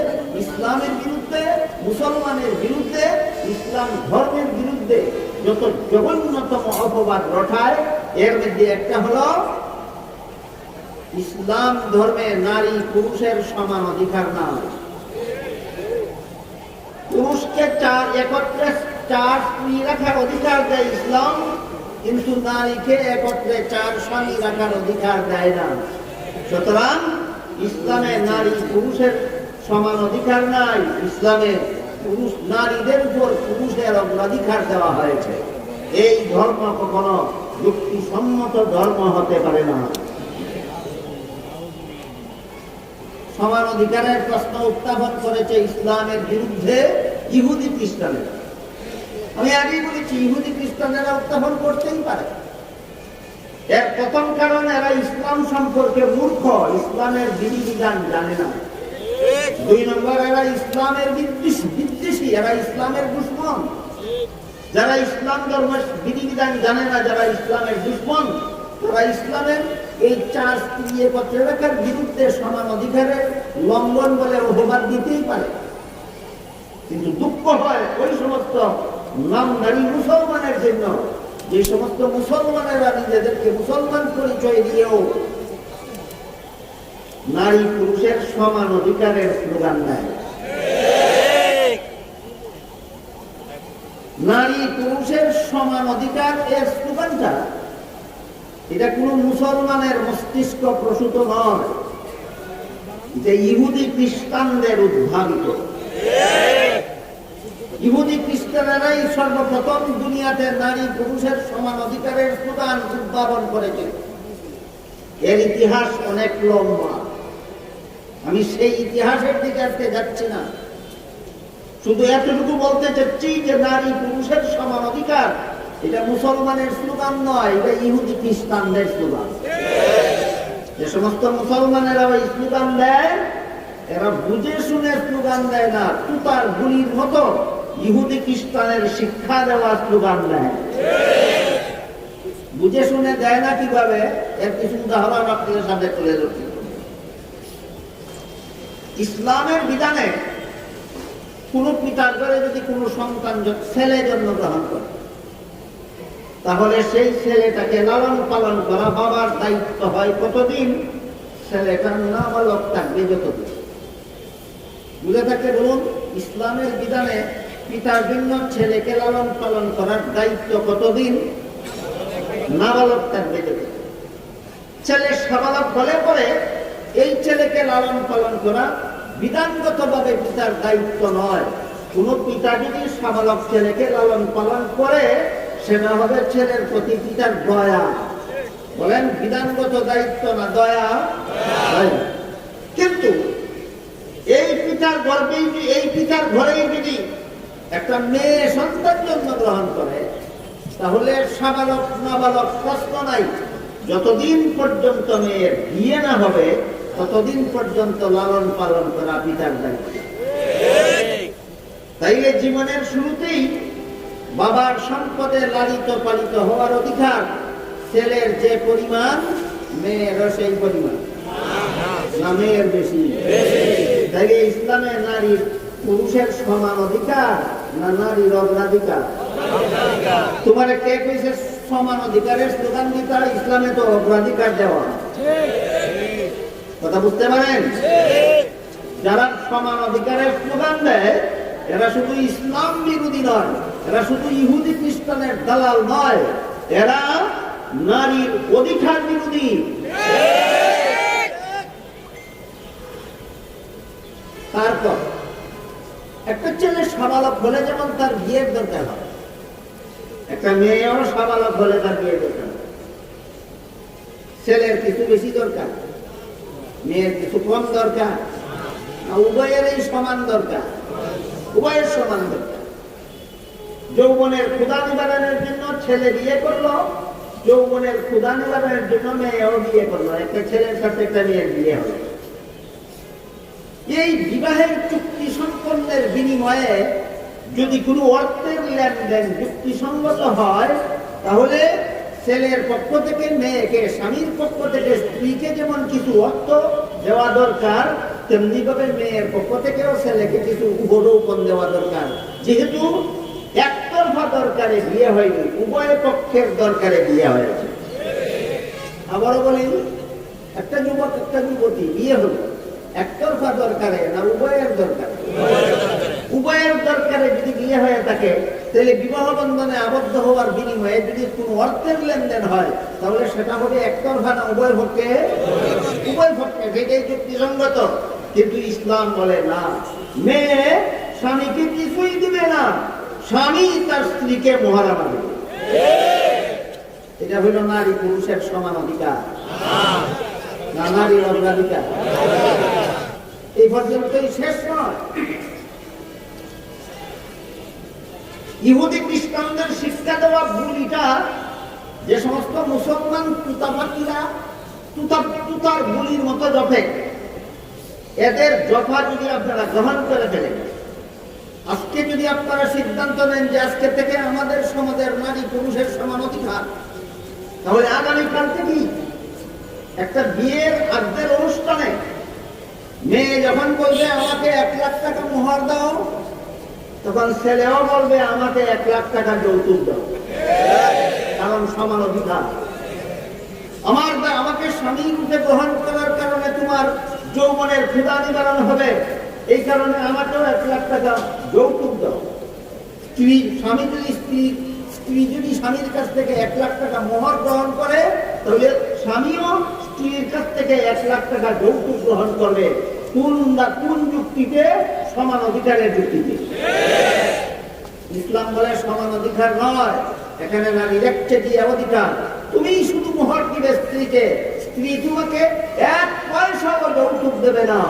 ইসলামের বিরুদ্ধে, মুসলমানের বিরুদ্ধে, ইসলাম ধর্মের বিরুদ্ধে যত জঘন্যতম অপবাদ রটায়, এর মধ্যে একটা হলো ইসলাম ধর্মে নারী পুরুষের সমান অধিকার না। পুরুষকে 4 একত্রে 4 স্ত্রী রাখার অধিকার দেয় ইসলাম, কিন্তু নারীকে একত্রে 4 স্বামী রাখার অধিকার দেয় না। সুতরাং ইসলামে নারী পুরুষের সমান অধিকার নাই, ইসলামে নারীদের উপর পুরুষের অগ্রাধিকার দেওয়া হয়েছে। এই ধর্ম কখনো যুক্তিসম্মত ধর্ম হতে পারে না। সমান অধিকারের প্রশ্ন উত্থাপন করেছে ইসলামের বিরুদ্ধে ইহুদি খ্রিস্টানেরা। আমি আগেই বলেছি, ইহুদি খ্রিস্টানেরা উত্থাপন করতেই পারে। এর প্রথম কারণ, এরা ইসলাম সম্পর্কে মূর্খ, ইসলামের বিধিবিধান জানে না। 2 নম্বর, এরা ইসলামের বিদ্বেষী, এরা ইসলামের দুশমন। যারা ইসলাম ধর্মের বিধিবিধান জানে না, যারা ইসলামের দুশমন, তারা ইসলামের এই 4 স্ত্রী একত্রে রাখার বিরুদ্ধে সমান অধিকারের লঙ্ঘন বলে অপবাদ দিতেই পারে। কিন্তু দুঃখ হয় ওই সমস্ত নামধারী মুসলমানের জন্য যে সমস্ত মুসলমানেরা নিজেদেরকে মুসলমান পরিচয় দিয়েও নারী পুরুষের সমান অধিকারের স্লোগান দেয়, নারী পুরুষের সমান অধিকার এর স্লোগানটা এটা কোন মুসলমানের মস্তিষ্ক প্রসূত নয়, যে ইহুদি খ্রিস্টানদের উদ্ভাবিত। ইহুদি খ্রিস্টানেরাই সর্বপ্রথম দুনিয়াতে নারী পুরুষের সমান অধিকারের স্লোগান উদ্ভাবন করেছিল। এর ইতিহাস অনেক লম্বা, আমি সেই ইতিহাসের দিকে আজকে যাচ্ছি না, শুধু এতটুকু বলতে চাচ্ছি যে নারী পুরুষের সমান অধিকার এটা মুসলমানের স্লোগান নয়, এটা ইহুদি খ্রিস্টানদের স্লোগান। যে সমস্ত মুসলমানেরা ওই স্লোগান দেয়, এরা বুঝে শুনে স্লোগান দেয় না, তুতার গুলির মতো ইহুদি খ্রিস্টানের শিক্ষা দেওয়া স্লোগান দেয়। বুঝে শুনে দেয় না কিভাবে, এর কিছু উদাহরণ আপনাদের সাথে তুলে ধরছি। ইসলামের বিধানে কোন পিতার ঘরে যদি কোনো সন্তান ছেলে জন্মগ্রহণ করে, তাহলে সেই ছেলেটাকে লালন পালন করা বাবার দায়িত্ব হয় কতদিন? ছেলেটা নাবালক থাকবে যতদিন। বুঝে থাকলে বলুন, ইসলামের বিধানে পিতার জন্য ছেলেকে লালন পালন করার দায়িত্ব কতদিন? নাবালক থাকবে যতদিন। ছেলে সাবালক হলে পরে এই ছেলেকে লালন পালন করা বিধানগতভাবে পিতার দায়িত্ব নয়। কোন পিতা যদি সাবালক ছেলেকে লালন পালন করে, সেটা হবে ছেলের প্রতি পিতার দয়া। বলেন, বিধানগত দায়িত্ব না দয়া? কিন্তু এই পিতার গর্ভেই, এই পিতার ঘরেই যদি একটা মেয়ে সন্তান জন্মগ্রহণ করে, তাহলে সাবালক নাবালক প্রশ্ন নাই। যতদিন পর্যন্ত মেয়ের বিয়ে না হবে ততদিন পর্যন্ত লালন পালন করা পিতার দায়িত্ব। তাইলে জীবনের শুরুতেই বাবার সম্পদে লালিত পালিত হওয়ার অধিকার ছেলের যে পরিমাণ, মেয়েরও সেই পরিমাণ, না মেয়ের বেশি? তাইলে ইসলামে নারীর পুরুষের সমান অধিকার না নারীর অগ্রাধিকার? তোমার কে কইছে সমান অধিকারের স্লোগান দিতে? ইসলামে তো অগ্রাধিকার দেওয়া। কথা বুঝতে পারেন? যারা সমান অধিকারের স্লোগান দেয়, এরা শুধু ইসলাম বিরোধী নয়, এরা শুধু ইহুদি খ্রিস্টানের দালাল নয়, এরা নারীর অধিকার বিরোধী। তারপর একটা ছেলে সাবালক হলে যেমন তার বিয়ের দরকার হয়, একটা মেয়েও সাবালক হলে তার বিয়ের দরকার। ছেলের কিছু বেশি দরকার, মেয়ের কিছু কম দরকার, উভয়েরই সমান দরকার, উভয়ের সমান দরকার। যৌবনের ক্ষুধা নিবারণের জন্য ছেলে বিয়ে করলো, যৌবনের ক্ষুধা নিবারণের জন্য মেয়েও বিয়ে করলো, একটা ছেলের সাথে একটা মেয়ের বিয়ে হলো। এই বিবাহের চুক্তি সম্পন্নের বিনিময়ে যদি কোনো অর্থের লেনদেন যুক্তিসঙ্গত হয়, তাহলে ছেলের পক্ষ থেকে মেয়েকে, স্বামীর পক্ষ থেকে স্ত্রীকে যেমন কিছু অর্থ দেওয়া দরকার, তেমনি ভাবে মেয়ের পক্ষ থেকেও ছেলেকে কিছু উপঢৌকন দেওয়া দরকার। যেহেতু একতরফা দরকারে বিয়ে হয়নি, উভয় পক্ষের দরকারে বিয়ে হয়েছে। আবারও বলি, একটা যুবক একটা যুবতী বিয়ে হলো একতরফা দরকারে না উভয়ের দরকারে? উভয়ের দরকারে যদি বিয়ে হয়ে থাকে, তাহলে বিবাহ বন্ধনে আবদ্ধ হওয়ার বিনিময়ে যদি কোনো অর্থের লেনদেন হয়, তাহলে সেটা হবে একতরফা না উভয় পক্ষে? উভয় পক্ষে, সেটাই যুক্তিসঙ্গত। কিন্তু ইসলাম বলে না, মেয়ে স্বামীকে কিছুই দিবে না, স্বামী তার স্ত্রীকে মোহারানা দেবে। এটা হইল নারী পুরুষের সমান অধিকার না নারীর অগ্রাধিকার? এই পর্যন্তই শেষ নয়। ইহুদি খ্রিস্টানদের শিক্ষা দেওয়া ভুলিটা যে সমস্ত মুসলমান তুতাপাতিরা তুতার ভুলির মতো জপে, এদের জপা যদি আপনারা গ্রহণ করে ফেলেন, আজকে যদি আপনারা সিদ্ধান্ত নেন যে আজকে থেকে আমাদের সমাজের নারী পুরুষের সমান অধিকার, তাহলে আগামীকাল থেকেই একটা বিয়ের আগের অনুষ্ঠানে মেয়ে যখন বলবে আমাকে 1 লাখ টাকা মোহর দাও, তখন ছেলেও বলবে আমাকে 1 লাখ টাকা যৌতুক দাও। কারণ সমান অধিকার। আমাকে স্বামী রূপে গ্রহণ করার কারণে তোমার যৌবনের ক্ষুধা নিবারণ হবে, এই কারণে আমাকেও 1 লাখ টাকা যৌতুক দাও। স্ত্রী যদি স্বামীর কাছ থেকে 1 লাখ টাকা মোহর গ্রহণ করে, তাহলে স্বামীও স্ত্রীর কাছ থেকে 1 লাখ টাকা যৌতুক গ্রহণ করবে। কোন যুক্তিতে? সমান অধিকারের যুক্তিতে। ইসলাম বলে সমান অধিকার নয়, এখানে নারীর একচেটিয়া অধিকার। তুমি শুধু মোহর দিবে স্ত্রীকে, স্ত্রী তোমাকে 1 পয়সাও যৌতুক দেবে না।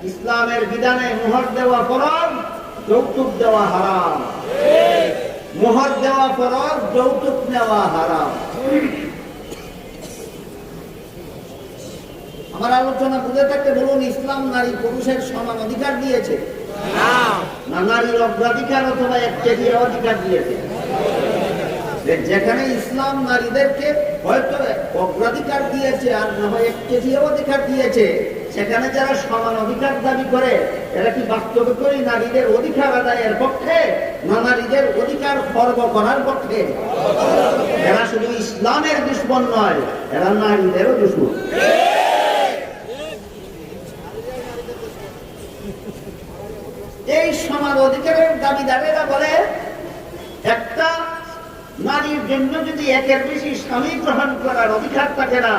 ইসলামের বিধানে মোহর দেওয়া ফরজ, যৌতুক দেওয়া হারাম। মোহর দেওয়া ফরজ, যৌতুক নেওয়া হারাম। আমার আলোচনা বুঝে থাকতে বলুন, ইসলাম নারী পুরুষের সমান অধিকার দিয়েছে না নারীর অগ্রাধিকার অথবা একচেটিয়া অধিকার দিয়েছে? যেখানে ইসলাম নারীদেরকে হয়তো অগ্রাধিকার দিয়েছে আর না হয় একচেটিয়া অধিকার দিয়েছে, সেখানে যারা সমান অধিকার দাবি করে, এরা কি বাস্তবে করে নারীদের অধিকার আদায়ের পক্ষে না নারীদের অধিকার খর্ব করার পক্ষে? এরা শুধু ইসলামের দুশমন নয়, এরা নারীদেরও দুশমন। এই সমান অধিকারের দাবিদারেরা বলে, একটা নারীর জন্য যদি 1-এর বেশি স্বামী গ্রহণ করার অধিকার থাকে না,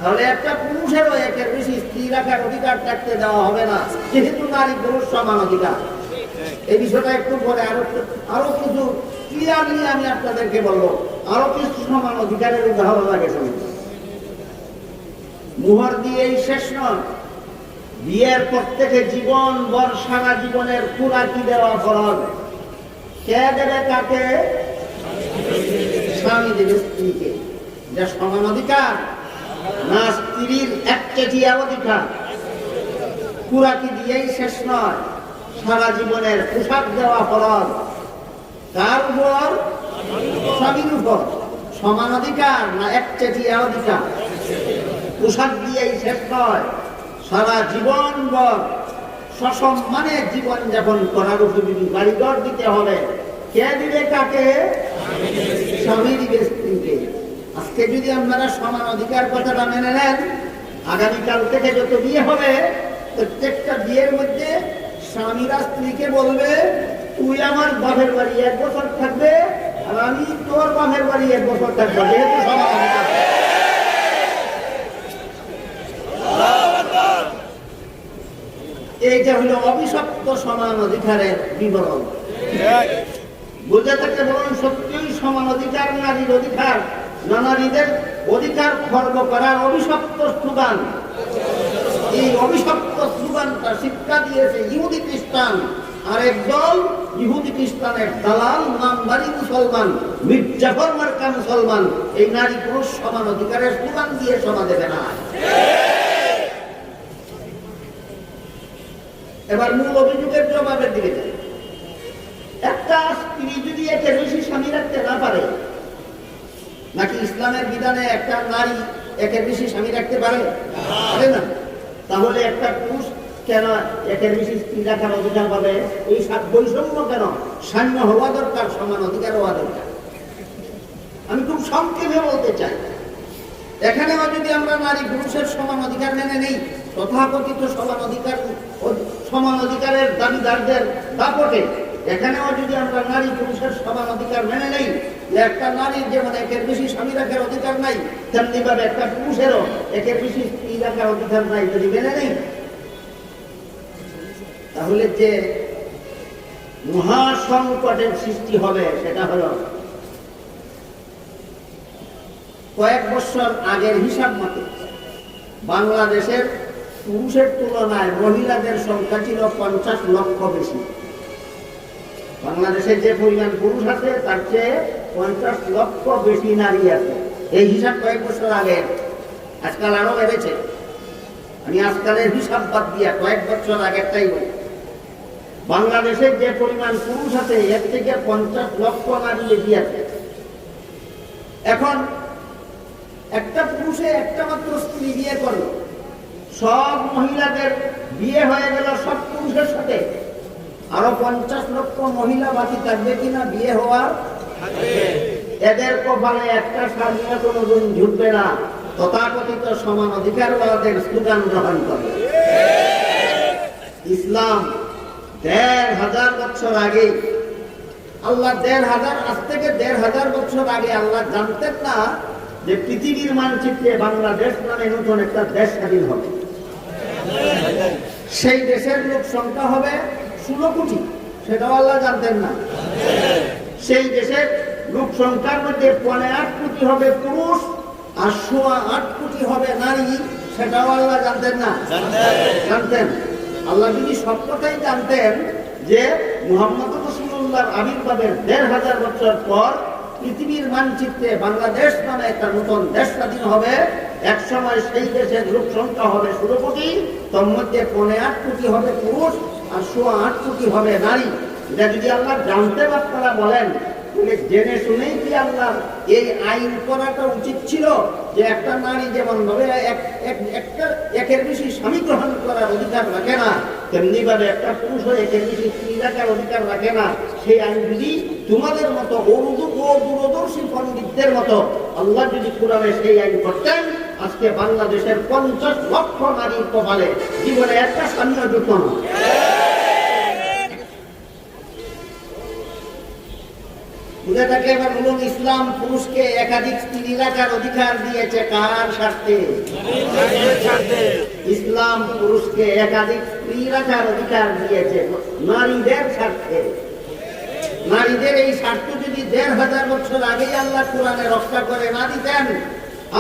তাহলে একটা পুরুষেরও 1-এর বেশি স্ত্রী রাখার অধিকার থাকতে দেওয়া হবে না, যেহেতু নারী পুরুষ সমান অধিকার। এই বিষয়টা একটু পরে আরো কিছু ক্লিয়ারলি আমি আপনাদেরকে বলবো। আরো কিছু সমান অধিকারের উদাহরণ লাগে শুনুন। মোহর দিয়েই শেষ নয়, বিয়ের পর থেকে জীবন ভর সারা জীবনের খুরাকি দেওয়া ফরজ। কে দেবে কাকে? স্বামী দেবে স্ত্রীকে। যা সমান অধিকার না স্ত্রীর একচেটিয়া অধিকার? খুরাকি দিয়েই শেষ নয়, সারা জীবনের পোশাক দেওয়া ফরজ। কার উপর? স্বামীর উপর। সমান অধিকার না একচেটিয়া অধিকার? পোশাক দিয়েই শেষ নয়, সারা জীবন ভর সসম্মানে জীবন যাপন করার উপযোগী বাড়িঘর দিতে হবে। কে দিবে কাকে? স্বামী দিবে স্ত্রীকে। আজকে যদি আপনারা সমান অধিকার কথাটা মেনে নেন, আগামীকাল থেকে যত বিয়ে হবে, প্রত্যেকটা বিয়ের মধ্যে স্বামীরা স্ত্রীকে বলবে, তুই আমার বাপের বাড়ি 1 বছর থাকবে আর আমি তোর বাপের বাড়ি 1 বছর থাকবো, যেহেতু সমান অধিকার। এইটা হলো অভিশপ্ত সমান অধিকারের বিবরণ। বুঝে থাকতে বলুন, সত্যিই সমান অধিকার নারীর অধিকার না নারীদের অধিকার খর্ব করার অভিশপ্ত স্লোগান? এই অভিশপ্ত স্লোগানটা শিক্ষা দিয়েছে ইহুদি খ্রিস্টান, আর একদল ইহুদি খ্রিস্টানের দালাল নামধারী মুসলমান, মির্জাফর মার্কা মুসলমান, এই নারী পুরুষ সমান অধিকারের স্লোগান দিয়ে সমাজে বেড়ায়। এবার মূল অভিযোগের জবাবের দিকে যাই। একটা স্ত্রী যদি 1-এর বেশি স্বামী রাখতে না পারে, নাকি ইসলামের বিধানে একটা নারী 1-এর বেশি স্বামী রাখতে পারে না? তাহলে একটা পুরুষ কেন 1-এর বেশি স্ত্রী রাখার অধিকার পাবে? এই বৈষম্য কেন? সাম্য হওয়া দরকার, সমান অধিকার হওয়া দরকার। আমি খুব সংক্ষেপে বলতে চাই, এখানেও যদি আমরা নারী পুরুষের সমান অধিকার মেনে নেই, তথাকথিত সমান অধিকারের দাবিদারদের দাপটে এখানেও যদি আমরা নারী পুরুষের সমান অধিকার মেনে নেই, যে একটা নারীর যেমন 1-এর বেশি স্বামী রাখার অধিকার নাই, তেমনি ভাবে একটা পুরুষেরও 1-এর বেশি স্ত্রী রাখার অধিকার নাই, যদি মেনে নেই, তাহলে যে মহাসংকটের সৃষ্টি হবে সেটা হলো, কয়েক বছর আগের হিসাব মতে বাংলাদেশের পুরুষের তুলনায় মহিলাদের সংখ্যা ছিল 50 লক্ষ বেশি। বাংলাদেশে যে পরিমাণ পুরুষ আছে তার চেয়ে 50 লক্ষ বেশি নারী আছে। এই হিসাব কয়েক বছর আগে, আজকাল আরো বেড়েছে। আমি আজকালের হিসাব বাদ দিয়া কয়েক বছর আগেরটাই বলি। বাংলাদেশে যে পরিমাণ পুরুষ আছে এর থেকে 50 লক্ষ নারী বেশি আছে। এখন একটা পুরুষে একটা মাত্র স্ত্রী বিয়ে করলো, সব মহিলাদের বিয়ে হয়ে গেল সব পুরুষের সাথে, আরো 50 লক্ষ মহিলা বাকি থাকবে কিনা বিয়ে হওয়ার? এদের কপালে একটা স্বাধীনতা কোনোদিন ঝুঁকবে না, তথাকথিত সমান অধিকারবাদের স্লোগান গ্রহণ করবে। ইসলাম ১৫০০ বছর আগে আল্লাহ আজ থেকে ১৫০০ বছর আগে আল্লাহ জানতেন না যে পৃথিবীর মানচিত্রে বাংলাদেশ নামে নতুন একটা দেশ স্বাধীন হবে। সেই দেশের লোক সংখ্যা হবে ১৬ কোটি, সেটাও আল্লাহ জানতেন না। সেই দেশের লোক সংখ্যার মধ্যে ৮.৫ কোটি হবে পুরুষ আর ৮.৫ কোটি হবে নারী, সেটাও আল্লাহ জানতেন না। জানতেন। আল্লাহ যদি সব কথাই জানতেন যে মুহাম্মদ রাসূলুল্লাহর আবির্ভাবের ১৫০০ বছর পর পৃথিবীর মানচিত্রে বাংলাদেশ নামে একটা নতুন দেশ স্বাধীন হবে, এক সময় সেই দেশের লোক সংখ্যা হবে ১৬ কোটি, তার মধ্যে ৮.৫ কোটি হবে পুরুষ আর ৮.৫ কোটি হবে নারী। এটা যদি আল্লাহ জানতেন আপনারা বলেন, জেনে শুনেই কি আল্লাহ এই আইন করাটা উচিত ছিল যে একটা নারী যেমন ভাবে একের বেশি স্বামী গ্রহণ করার অধিকার রাখে না, তেমনি ভাবে একটা পুরুষ একের বেশি স্ত্রী রাখার অধিকার রাখে না, সেই আইন যদি তোমাদের মতো দূরদর্শী পণ্ডিতদের মতো আল্লাহ যদি কোরআনে সেই আইন করতেন, আজকে বাংলাদেশের ৫০ লক্ষ নারীর কপালে জীবনে একটা স্বামীও জুটত না। এবার বলুন, ইসলাম পুরুষকে একাধিক স্ত্রী রাখার অধিকার দিয়েছে কার স্বার্থে? ইসলাম পুরুষকে একাধিক স্ত্রী রাখার অধিকার দিয়েছে নারীদের স্বার্থে। নারীদের এই স্বার্থ যদি ১৫০০ বছর আগেই আল্লাহ কোরআনে রক্ষা করে না দিতেন,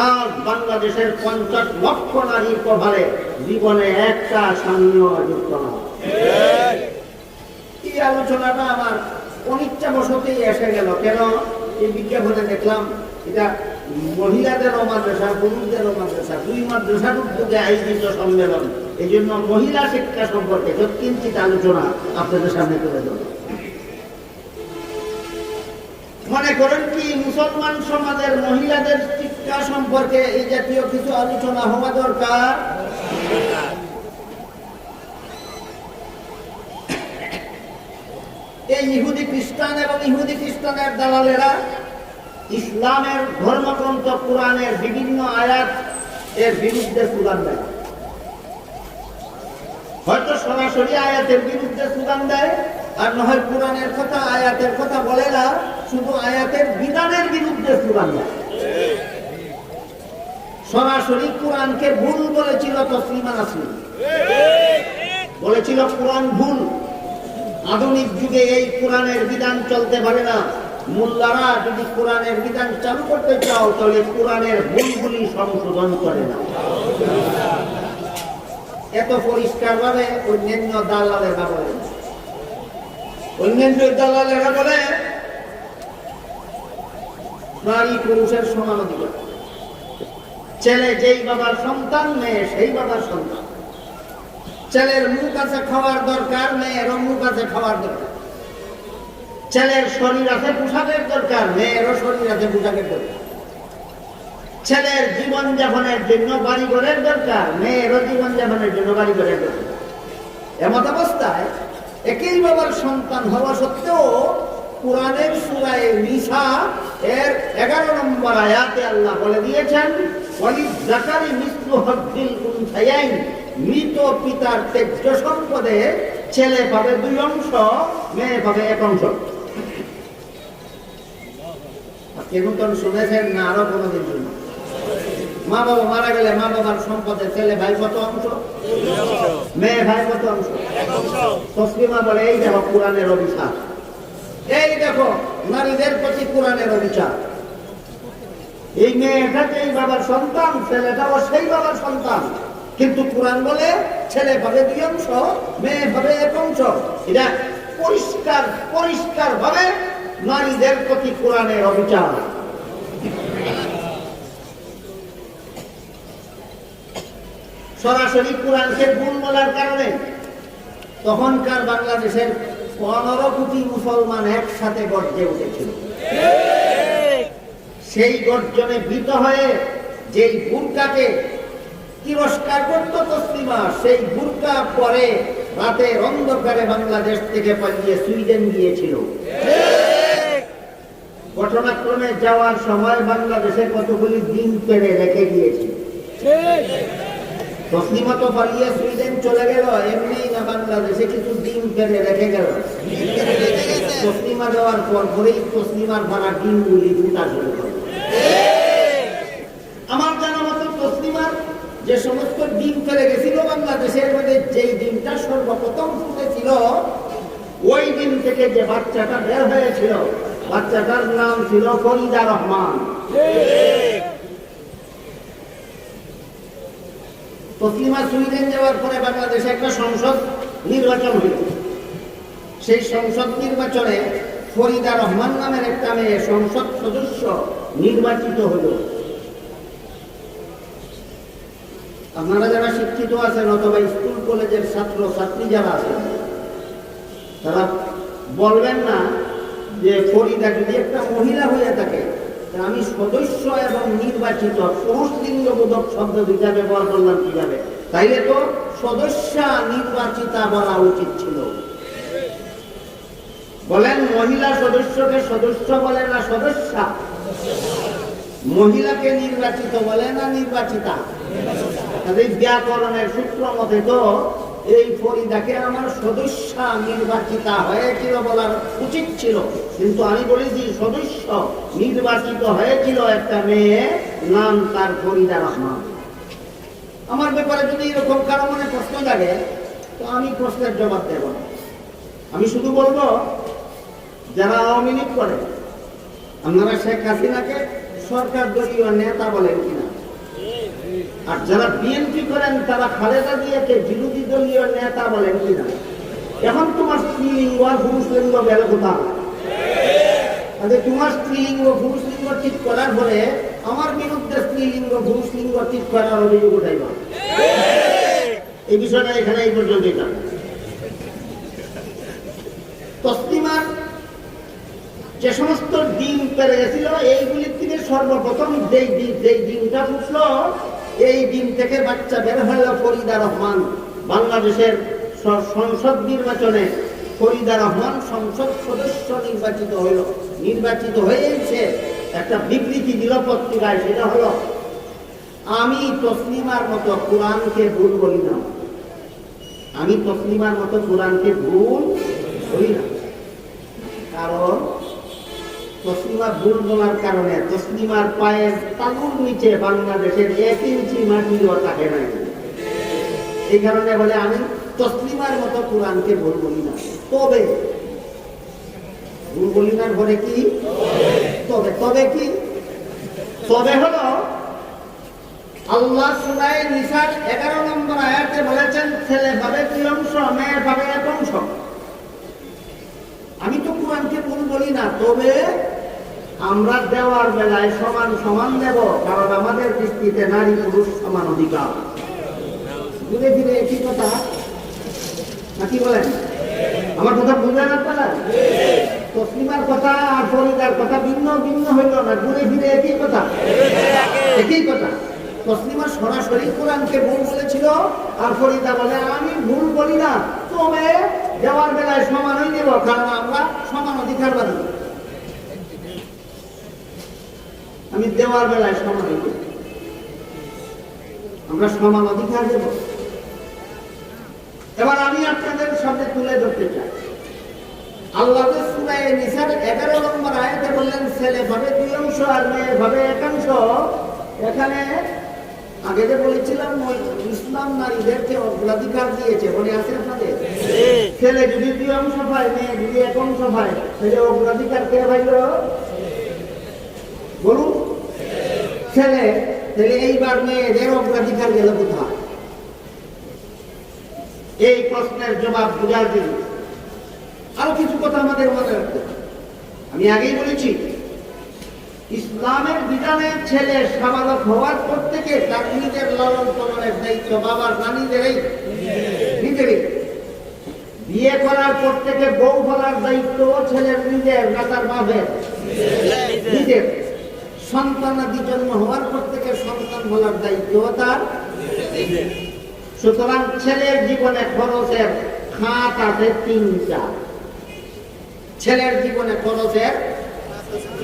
আজ বাংলাদেশের ৫০ লক্ষ নারীর কপালে জীবনে একটা স্বামীও যুক্ত না। এই আলোচনাটা আমার অনিচ্ছা বশতেই এসে গেল। কেন? এই বিজ্ঞাপনে দেখলাম এটা মহিলাদেরও মাদ্রাসা, পুরুষদেরও মাদ্রাসা, দুই মাদ্রাসার উদ্যোগে আয়োজিত সম্মেলন। এই জন্য মহিলা শিক্ষা সম্পর্কে কিঞ্চিত আলোচনা আপনাদের সামনে তুলে ধরব। মনে করেন কি মুসলমান সমাজের মহিলাদের শিক্ষা সম্পর্কে এই জাতীয় কিছু আলোচনা হওয়া দরকার? এই ইহুদি খ্রিস্টান এবং ইহুদি খ্রিস্টানের দালালেরা ইসলামের ধর্মগ্রন্থ কোরআনের বিভিন্ন আয়াত এর বিরুদ্ধে স্লোগান দেয়। হয়তো সরাসরি আয়াতের বিরুদ্ধে স্লোগান দেয়, আর না হয় কোরআনের কথা আয়াতের কথা বলে না, শুধু আয়াতের বিধানের বিরুদ্ধে স্লোগান দেয়। সরাসরি কোরআনকে ভুল বলেছিল তসলিমা নাসরিন, বলেছিল কোরআন ভুল, আধুনিক যুগে এই কোরআনের বিধান চলতে পারে না, মোল্লারা যদি কোরআনের বিধান চালু করতে চাও তাহলে কোরআনের ভুলগুলি সংশোধন করে না। এত পরিষ্কার ভাবে অন্যান্য দালালেরা বলে, অন্যান্য দালালেরা বলে নারী পুরুষের সমান অধিকার, ছেলে যেই বাবার সন্তান, মেয়ে সেই বাবার সন্তান, ছেলের মুখ আছে খাওয়ার দরকার, মেয়েরও মুখ আছে খাওয়ার দরকার, ছেলের শরীর আছে পোশাকের দরকার, মেয়েরও শরীর আছে পোশাকের দরকার, ছেলের জীবন যাপনের জন্য বাড়ি ঘরের দরকার, মেয়েরও জীবন যাপনের জন্য বাড়ি ঘরের দরকার। এমত অবস্থায় একই বাবার সন্তান হওয়া সত্ত্বেও কোরআনের সূরা নিসা এর ১১ নম্বর আয়াতে আল্লাহ বলে দিয়েছেন, ওয়ালিযাকারি মিসলু হাজ্জিল উনসায়াইন, মৃত পিতার তেজ্য সম্পদে ছেলে পাবে ২ অংশ, মেয়ে পাবে ১ অংশ। এখন শুনেছেন না আরো কোনদিন শুনুন? মা বাবা মারা গেলে মা বাবার সম্পদে ছেলে ভাই কত অংশ, মেয়ে ভাই কত অংশ? তসলিমা বলে এই দেখো কোরআনের অভিশাপ, এই দেখো নারীদের প্রতি কোরআনের অভিশাপ। এই মেয়েটা যেই বাবার সন্তান, ছেলেটাও সেই বাবার সন্তান, কিন্তু কোরআন বলে ছেলে পাবে ২ অংশ, মেয়ে পাবে ১ অংশ। এটা পরিষ্কার পরিষ্কার ভাবে নারীদের প্রতি কোরআনের অভিচার। সরাসরি কোরআনকে ভুল বলার কারণে তখনকার বাংলাদেশের ১৫ কোটি মুসলমান একসাথে গর্জে উঠেছিল। সেই গর্জনে ভীত হয়ে যেই বুরকাকে তিরস্কার করত তসলিমা, সেই বুরকা পরে রাতের অন্ধকারে বাংলাদেশ থেকে পালিয়ে সুইডেন গিয়েছিল। ঘটনাক্রমে যাওয়ার সময় বাংলাদেশে কতগুলি দিন পেরে রেখে গিয়েছে। তসলিমা তো পালিয়ে সুইডেন চলে গেল, এমনি না বাংলাদেশে কিছু দিন পেরে রেখে গেল। তসলিমা দেওয়ার পর পরেই তসলিমার ভাড়া দিনগুলি জুতা শুরু করে। আমার জানা মতো তসলিমার যে সমস্ত ডিম ফেলে গেছিল বাংলাদেশের মধ্যে, যেই ডিমটা সর্বপ্রথম ফুটেছিল, ওই ডিম থেকে যে বাচ্চাটা বের হয়েছিল, বাচ্চাটার নাম ছিল ফরিদা রহমান। তসলিমা সুইডেন যাওয়ার পরে বাংলাদেশে একটা সংসদ নির্বাচন হইল। সেই সংসদ নির্বাচনে ফরিদা রহমান নামের একটা মেয়ে সংসদ সদস্য নির্বাচিত হল। আপনারা যারা শিক্ষিত আছেন অথবা স্কুল কলেজের ছাত্র ছাত্রী যারা আছেন, তারা বলবেন না যে ফরিদা যদি একটা মহিলা হয়ে থাকে, আমি সদস্য এবং নির্বাচিত পুরুষলিঙ্গবোধক শব্দ দুইটা ব্যবহার করলাম কিভাবে? তাইলে তো সদস্যা নির্বাচিতা বলা উচিত ছিল। বলেন মহিলা সদস্যকে সদস্য বলে না সদস্যা? মহিলাকে নির্বাচিত বলে না নির্বাচিতা? তাদের ব্যাকরণের সূত্র মতে তো এই ফরিদাকে আমার সদস্যা নির্বাচিতা হয়েছিল বলার উচিত ছিল, কিন্তু আমি বলেছি সদস্য নির্বাচিত হয়েছিল একটা মেয়ে, নাম তার ফরিদা রহমান। আমার ব্যাপারে যদি এরকম কারো মনে প্রশ্ন লাগে, তো আমি প্রশ্নের জবাব দেব না। আমি শুধু বলবো, যারা আওয়ামী লীগ করে, আপনারা শেখ হাসিনাকে সরকার দলীয় নেতা বলেন কিনা? আর যারা বিএনপি করেন, তারা খালেদা জিয়াকে বিরোধী দলীয় নেতা বলেন কিনা? এখন তোমার স্ত্রীলিঙ্গ আর পুরুষলিঙ্গ গেল কোথাও? তোমার স্ত্রীলিঙ্গ পুরুষলিঙ্গ ঠিক করার পরে আমার বিরুদ্ধে স্ত্রীলিঙ্গ পুরুষলিঙ্গ ঠিক করার অভিযোগ উঠাইবা। এই বিষয়টা এখানে এই পর্যন্ত। তসলিমার যে সমস্ত ডিম পেরে গেছিল, এইগুলির থেকে সর্বপ্রথম যেই ডিমটা ফুটলো, এই ডিম থেকে বাচ্চা বের হল ফরিদা রহমান। বাংলাদেশের সংসদ নির্বাচনে ফরিদা রহমান সংসদ সদস্য নির্বাচিত হইল। নির্বাচিত হয়েছে, একটা বিবৃতি দিল পত্রিকায়, সেটা হলো, আমি তসলিমার মতো কোরআনকে ভুল বলি না। আমি তসলিমার মতো কোরআনকে ভুল বলি না। কারণ তসলিমা ভুল বলার কারণে তসলিমার পায়ের তালুর নিচে বাংলাদেশের 1 ইঞ্চি মাটিও থাকে নাই। এই কারণে বলে আমি তসলিমার মতো কোরআনকে ভুল বলি না। তবে ভুল বলি না ঘরে কি? তবে কি? তবে হলো আল্লাহ সূরা নিসার 11 নম্বর আয়াতে বলেছেন, ছেলে পাবে 2 অংশ, মেয়ে পাবে 1 অংশ। আমি তো কোরআনকে ভুল বলি না, তবে আমরা দেওয়ার বেলায় সমান সমান দেব, কারণ আমাদের দৃষ্টিতে নারী পুরুষ সমান অধিকার। ঘুরে ফিরে একই কথা নাকি বলেন? আমার কথা বুঝলেন আপনারা? তসলিমার কথা আর ফরিদার কথা ভিন্ন ভিন্ন হইল না, ঘুরে ফিরে একই কথা, একই কথা। তসলিমা সরাসরি কোরআনকে ভুল বলেছিল, আর ফরিদা বলে আমি ভুল বলি না, তবে দেওয়ার বেলায় সমান হয়ে দেব, কারণ আমরা সমান অধিকার বাদী। আমি দেওয়ার বেলায় সমান হয়ে দেব, আমরা সমান অধিকার দেব। এবার আমি আপনাদের সামনে তুলে ধরতে চাই, আল্লাহ সূরা নিসার 11 নম্বর আয়াতে বললেন, ছেলে পাবে 2 অংশ আর মেয়ে পাবে 1 অংশ। এখানে আগে যে বলেছিলাম, ইসলাম নারীদেরকে অগ্রাধিকার দিয়েছে, মনে আছে আপনাদের? ছেলে যদি 2 অংশ পায়, মেয়ে যদি 1 অংশ পায়, তাহলে অগ্রাধিকার কে পাইল? বলুন, ছেলে। তাহলে এইবার মেয়েদের অগ্রাধিকার গেল কোথায়? এই প্রশ্নের জবাব বুঝার জন্য আরো কিছু কথা আমাদের মনে রাখতে হবে। আমি আগেই বলেছি, ইসলামের বিধানে ছেলে সাবালক হওয়ার পর থেকে তার নিজের লালন পালনের দায়িত্ব বাবার নানিদেরই, নিজেরই। বিয়ে করার পর থেকে বউ বলার দায়িত্ব ছেলের নিজের, না তার বাপের? নিজের। সন্তানাদি জন্ম হওয়ার পর থেকে সন্তান বলার দায়িত্ব তার। সুতরাং ছেলের জীবনে খরচের খাত আছে 3টা। ছেলের জীবনে খরচের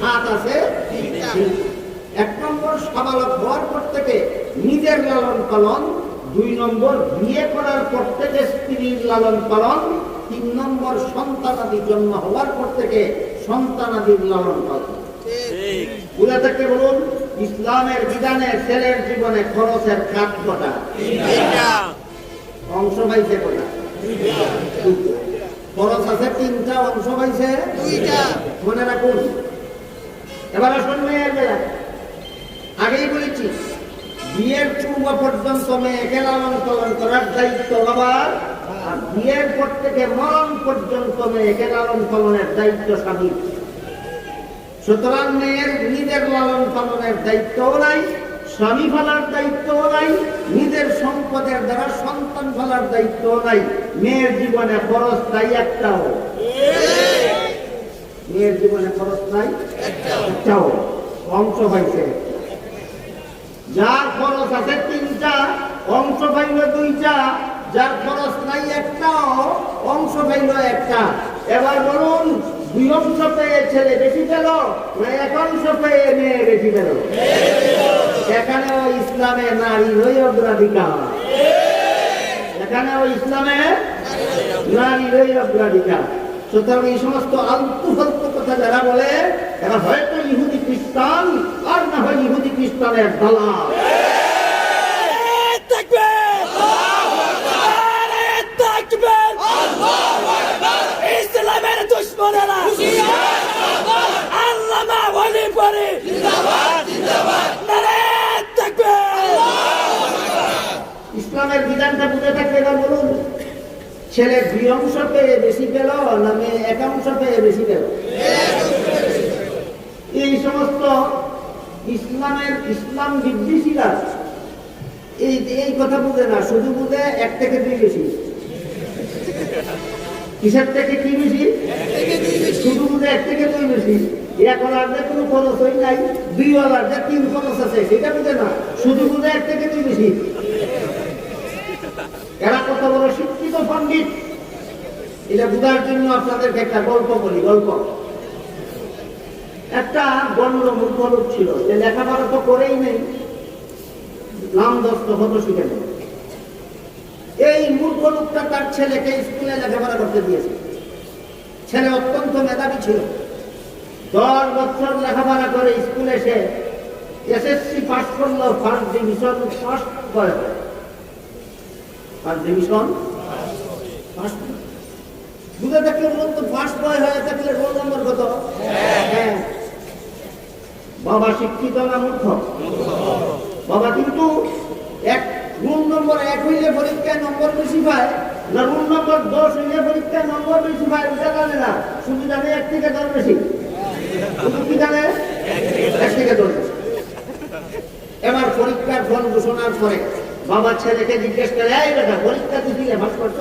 হাত আছে তিনটা। 1 নম্বর সাবালক হওয়ার পর থেকে নিজের লালন পালন, 2 নম্বর বিয়ে করার পর থেকে স্ত্রীর লালন পালন, 3 নম্বর সন্তানাদি জন্ম হওয়ার পর থেকে সন্তানাদির লালন পালন। বুঝে থাকতে বলুন, ইসলামের বিধানে ছেলের জীবনে খরচের খাত কটা? অংশ পাইছে কটা? খরচ আছে 3টা, অংশ পাইছে 2টা। মনে রাখুন। এবার আসুন মেয়ের বেলা। আগেই বলেছি, বিয়ের পূর্ব পর্যন্ত মেয়েকে লালন পালন করার দায়িত্ব বাবার, আর বিয়ের পর থেকে মরণ পর্যন্ত মেয়েকে লালন পালনের দায়িত্ব স্বামীর। সুতরাং মেয়ের নিজের লালন পালনের দায়িত্বও নাই, স্বামী ফেলার দায়িত্বও নাই, নিজের সম্পদের দ্বারা সন্তান ফেলার দায়িত্বও নাই। মেয়ের জীবনে খরচ নাই একটাও। মেয়ের জীবনে খরচ নাই একটাও। অংশ পাইছে। যার খরচ আছে 3টা, অংশ পাইল 2টা। যার খরচ নাই একটাও, অংশ পাইল 1টা। এবার বলুন, 2 অংশ পেয়ে ছেলে বেশি পেল না 1 অংশ পেয়ে মেয়ে বেশি পেল? এখানেও ইসলামে নারীরই অগ্রাধিকার। এখানেও ইসলামে নারীরই অগ্রাধিকার। সুতরাং এই সমস্ত আলতু ফালতু কথা যারা বলে, এরা হয়তো ইহুদি খ্রিস্টান, আর না হয় ইহুদি খ্রিস্টানের দালাল। ইসলামের দুশমনেরা আল্লামা ওয়ালি পরে ইসলামের বিধানটা বুঝে থাকলে এবার বলুন, ছেলে 2 অংশ পেয়ে বেশি পেল না মেয়ে 1 অংশ পেয়ে বেশি পেল? এই সমস্ত ইসলাম বিদ্বেষীরা এই কথা বুঝে না, শুধু বুঝে 1 থেকে 2 বেশি। কিসের থেকে কি বেশি? শুধু বুঝে 1 থেকে 2 বেশি। 1 ওয়ালার যে কোনো খরচ হয় নাই, 2 ওয়ালার যে 3 খরচ আছে সেটা বুঝে না, শুধু বুঝে 1 থেকে 2 বেশি। এরা কত বড় শিক্ষিত পণ্ডিত, এটা বুঝার জন্য আপনাদেরকে একটা গল্প বলি। গল্প, একটা গণ্য মূর্খ লোক ছিল, যে লেখাপড়া তো করেই নেই, নাম দস্ত হতো শিখে নেই। এই মূর্খ লোকটা তার ছেলেকে স্কুলে লেখাপড়া করতে দিয়েছে। ছেলে অত্যন্ত মেধাবী ছিল। 10 বছর লেখাপড়া করে স্কুলে সে এসএসসি পাস করলো, ফার্স্ট ডিভিশন ফার্স্ট করে। ফার্স্ট ডিভিশন ফার্স্ট বুঝে থাকলে বলুন তো, ফার্স্ট বয় হয়ে থাকলে রোল নম্বর কত? হ্যাঁ। বাবা শিক্ষিত না মূর্খ? বাবা কিন্তু রুল নম্বর 1 হইলে পরীক্ষায় নম্বর বেশি পায় না রুল নম্বর 10 হইলে পরীক্ষায় নম্বর বেশি পায়? ওটা জানে না, শুধু জানে 1 থেকে 10 বেশি। শুধু কি জানে? 1 থেকে 10 বেশি। এবার পরীক্ষার ফল ঘোষণার পরে বাবা ছেলেকে জিজ্ঞেস করে, এই বেটা পরীক্ষা দিছিলে পাস করছ?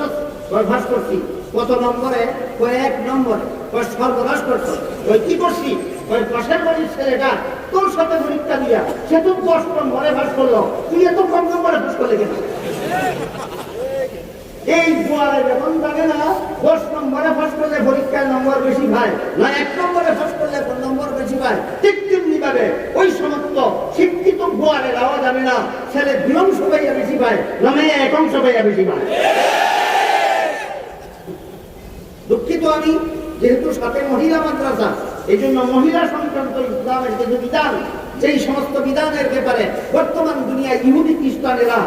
পাস করছি। কত নম্বরে? 1 নম্বরে। সর্বনাশ করছ। কি করছি? পাশের বাড়ির ছেলেটা তোর সাথে পরীক্ষা দিয়া সে তো 10 নম্বরে পাস করলো, তুই এত কম নম্বরে পাস করলে কেন? এই গোয়ালে যখন জানে না 10 নম্বরে পাস করলে পরীক্ষার নম্বর বেশি পায় না 1 নম্বরে পাস করলে নম্বর বেশি পায়, ঠিক তেমনি ভাবে ওই সমস্ত শিক্ষিত গোয়ালেরাও জানে না ছেলে 2 অংশ পাইয়া বেশি পায় না মেয়ে 1 অংশ পাইয়া বেশি পায়। দুঃখিত আমি, যেহেতু সাথে মহিলা মাদ্রাসা, এই জন্য মহিলা সংক্রান্ত ইসলামের যে বিধান, সেই সমস্ত বিধানের ব্যাপারে বর্তমান দুনিয়ায় ইহুদি খ্রিস্টানেরা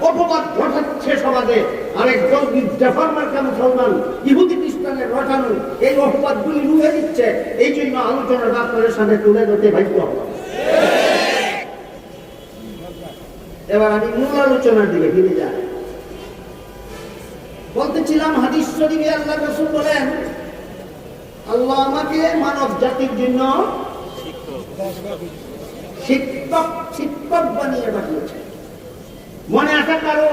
অপবাদ ঘটাচ্ছে সমাজে। আরেকজন জাফরমার্কা মুসলমান ইহুদি খ্রিস্টানের রটানো এই অপবাদগুলি রুখে দিচ্ছে। এই জন্য আলোচনাটা আপনাদের সামনে তুলে ধরতে বাধ্য হব। এবার আমি মূল আলোচনার দিকে ফিরে যাই। বলতেছিলাম, হাদিস শরীফে আল্লাহ রাসূল বলেন, আল্লাহ আমাকে মানব জাতির জন্য শিক্ষক বানিয়ে পাঠিয়েছে। মনে আসা কারো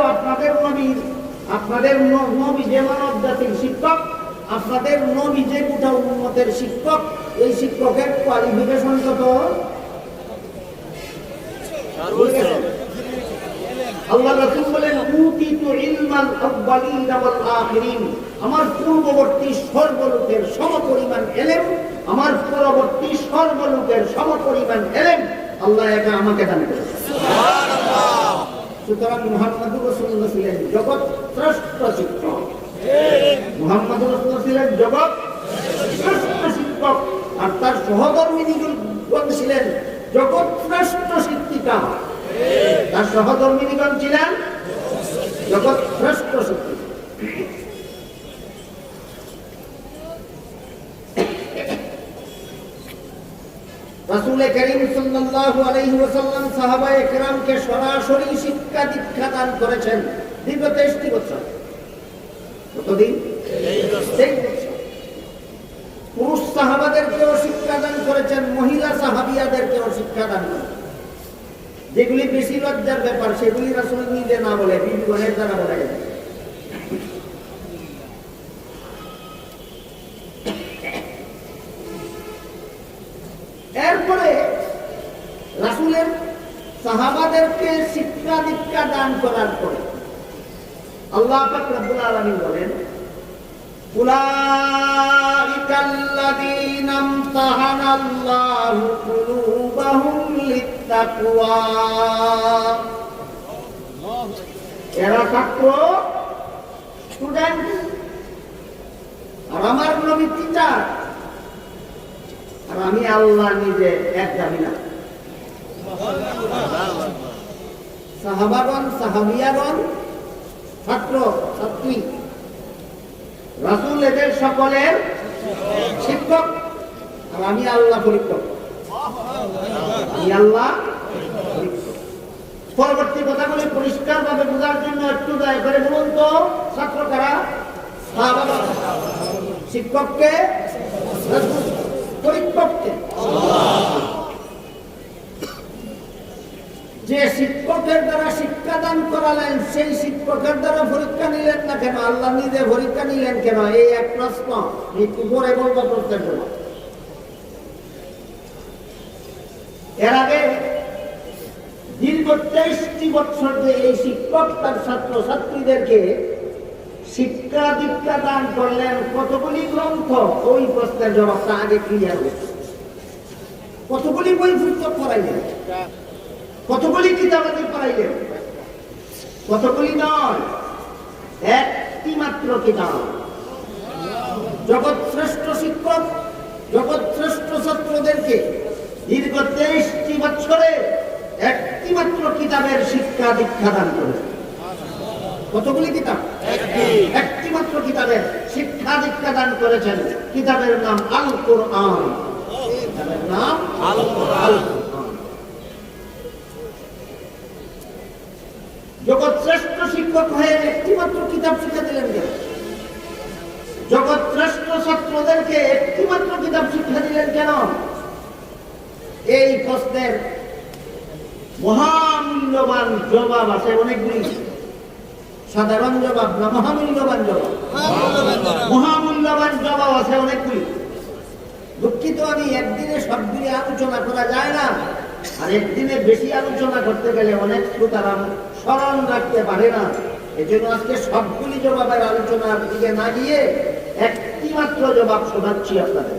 আপনাদের নবী যে মানব জাতির শিক্ষক, আপনাদের নবী যে গোটা উম্মতের শিক্ষক, এই শিক্ষকের কোয়ালিফিকেশন কত? আল্লাহ রাসূল বলেন, উতিতু ইলমাল আউয়ালিন ওয়াল আখিরিন, আমার পূর্ববর্তী সর্বলোকের সমপরিমাণ ইলম আমার পরবর্তী সর্বলোকের সমপরিমাণ এলেন আল্লাহ একা আমাকে দান করেছেন। সুতরাং মুহাম্মদুর রাসূলুল্লাহ ছিলেন জগৎ শ্রেষ্ঠ শিক্ষক। মুহাম্মদুর রাসূলুল্লাহ ছিলেন জগৎ শ্রেষ্ঠ শিক্ষক, আর তার সহধর্মিণীগণ ছিলেন জগৎ শ্রেষ্ঠ শিক্ষিকা। তার সহধর্মিণীগণ ছিলেন জগৎ শ্রেষ্ঠ শিক্ষিকা। রাসূল করিম সাল্লাল্লাহু আলাইহি ওয়াসাল্লাম সাহাবায়ে কেরামকে সরাসরি শিক্ষা দীক্ষা দান করেছেন দীর্ঘ 23 বছর। কতদিন? 23 বছর। পুরুষ সাহাবাদেরকেও শিক্ষা দান করেছেন, মহিলা সাহাবিয়াদেরকেও শিক্ষা দান করেছেন। যেগুলি বেশি লজ্জার ব্যাপার সেগুলি রাসূল নিজে না বলে বিবিগণের দ্বারা বলে গেছে। এরপরে রাসূলের সাহাবাদেরকে শিক্ষা দীক্ষা দান করার পরে আল্লাহ পাক রব্বুল আলামিন বলেন, উলাইকাল্লাযীনা ইমতাহানাল্লাহু কুলুবাহুম লিত্তাকওয়া। এরা ছাত্র, স্টুডেন্ট, আর আমার নবী টিচার, আর আমি আল্লাহ নিজে এক জানি না। সাহাবাগণ সাহাবিয়াগণ ছাত্র ছাত্রী, রাসূল এদের সকলের শিক্ষক, আর আমি আল্লাহ পরীক্ষক। আমি আল্লাহ পরীক্ষক। পরবর্তী কথাগুলি পরিষ্কার ভাবে বোঝার জন্য একটু দয়া করে বলুন তো, ছাত্র কারা? সাহাবাগণ। শিক্ষককে? রাসূল। পরীক্ষককে? যে শিক্ষকের দ্বারা শিক্ষাদান করালেন সেই শিক্ষকের দ্বারা পরীক্ষা নিলেন না কেন? আল্লাহ নিজে পরীক্ষা নিলেন কেন? এই এক প্রশ্ন, একটু পরে বলবো প্রশ্নের জন্য। এর আগে দীর্ঘ 23টি বছর যে এই শিক্ষক তার ছাত্র ছাত্রীদেরকে শিক্ষা দীক্ষা দান করলেন, কতগুলি গ্রন্থ? ওই প্রশ্নের জবাবটা আগে ক্লিয়ার হয়েছে। কতগুলি বই পুস্তক পড়াইলেন, কতগুলি কিতাবাদি পড়াইলেন? কতগুলি নয়, একটি মাত্র কিতাব। জগৎ শ্রেষ্ঠ শিক্ষক জগৎ শ্রেষ্ঠ ছাত্রদেরকে দীর্ঘ 23টি বছরে একটি মাত্র কিতাবের শিক্ষা দীক্ষা দান করেছে। কতগুলি কিতাব? একটি মাত্র কিতাবের শিক্ষা দীক্ষা দান করেছেন। কিতাবের নাম আল কোরআন। কিতাবের নাম আল কোরআন। জগৎ শ্রেষ্ঠ শিক্ষক হয়ে একটি মাত্র কিতাব শিক্ষা দিলেন কেন? জগৎ শ্রেষ্ঠ ছাত্রদেরকে একটি মাত্র কিতাব শিক্ষা দিলেন কেন? এই প্রশ্নের মহামূল্যবান জবাব আছে অনেকগুলি। সাধারণ জবাব না, মহামূল্যবান জবাব। মহামূল্যবান জবাব আছে অনেকগুলি। দুঃখিত, আমি একদিনে সবগুলি আলোচনা করা যায় না, আর একদিনে বেশি আলোচনা করতে গেলে অনেক শ্রোতারা স্মরণ রাখতে পারে না। এই জন্য আজকে সবগুলি জবাবের আলোচনার দিকে না গিয়ে একটি মাত্র জবাব শোনাচ্ছি আপনাদের।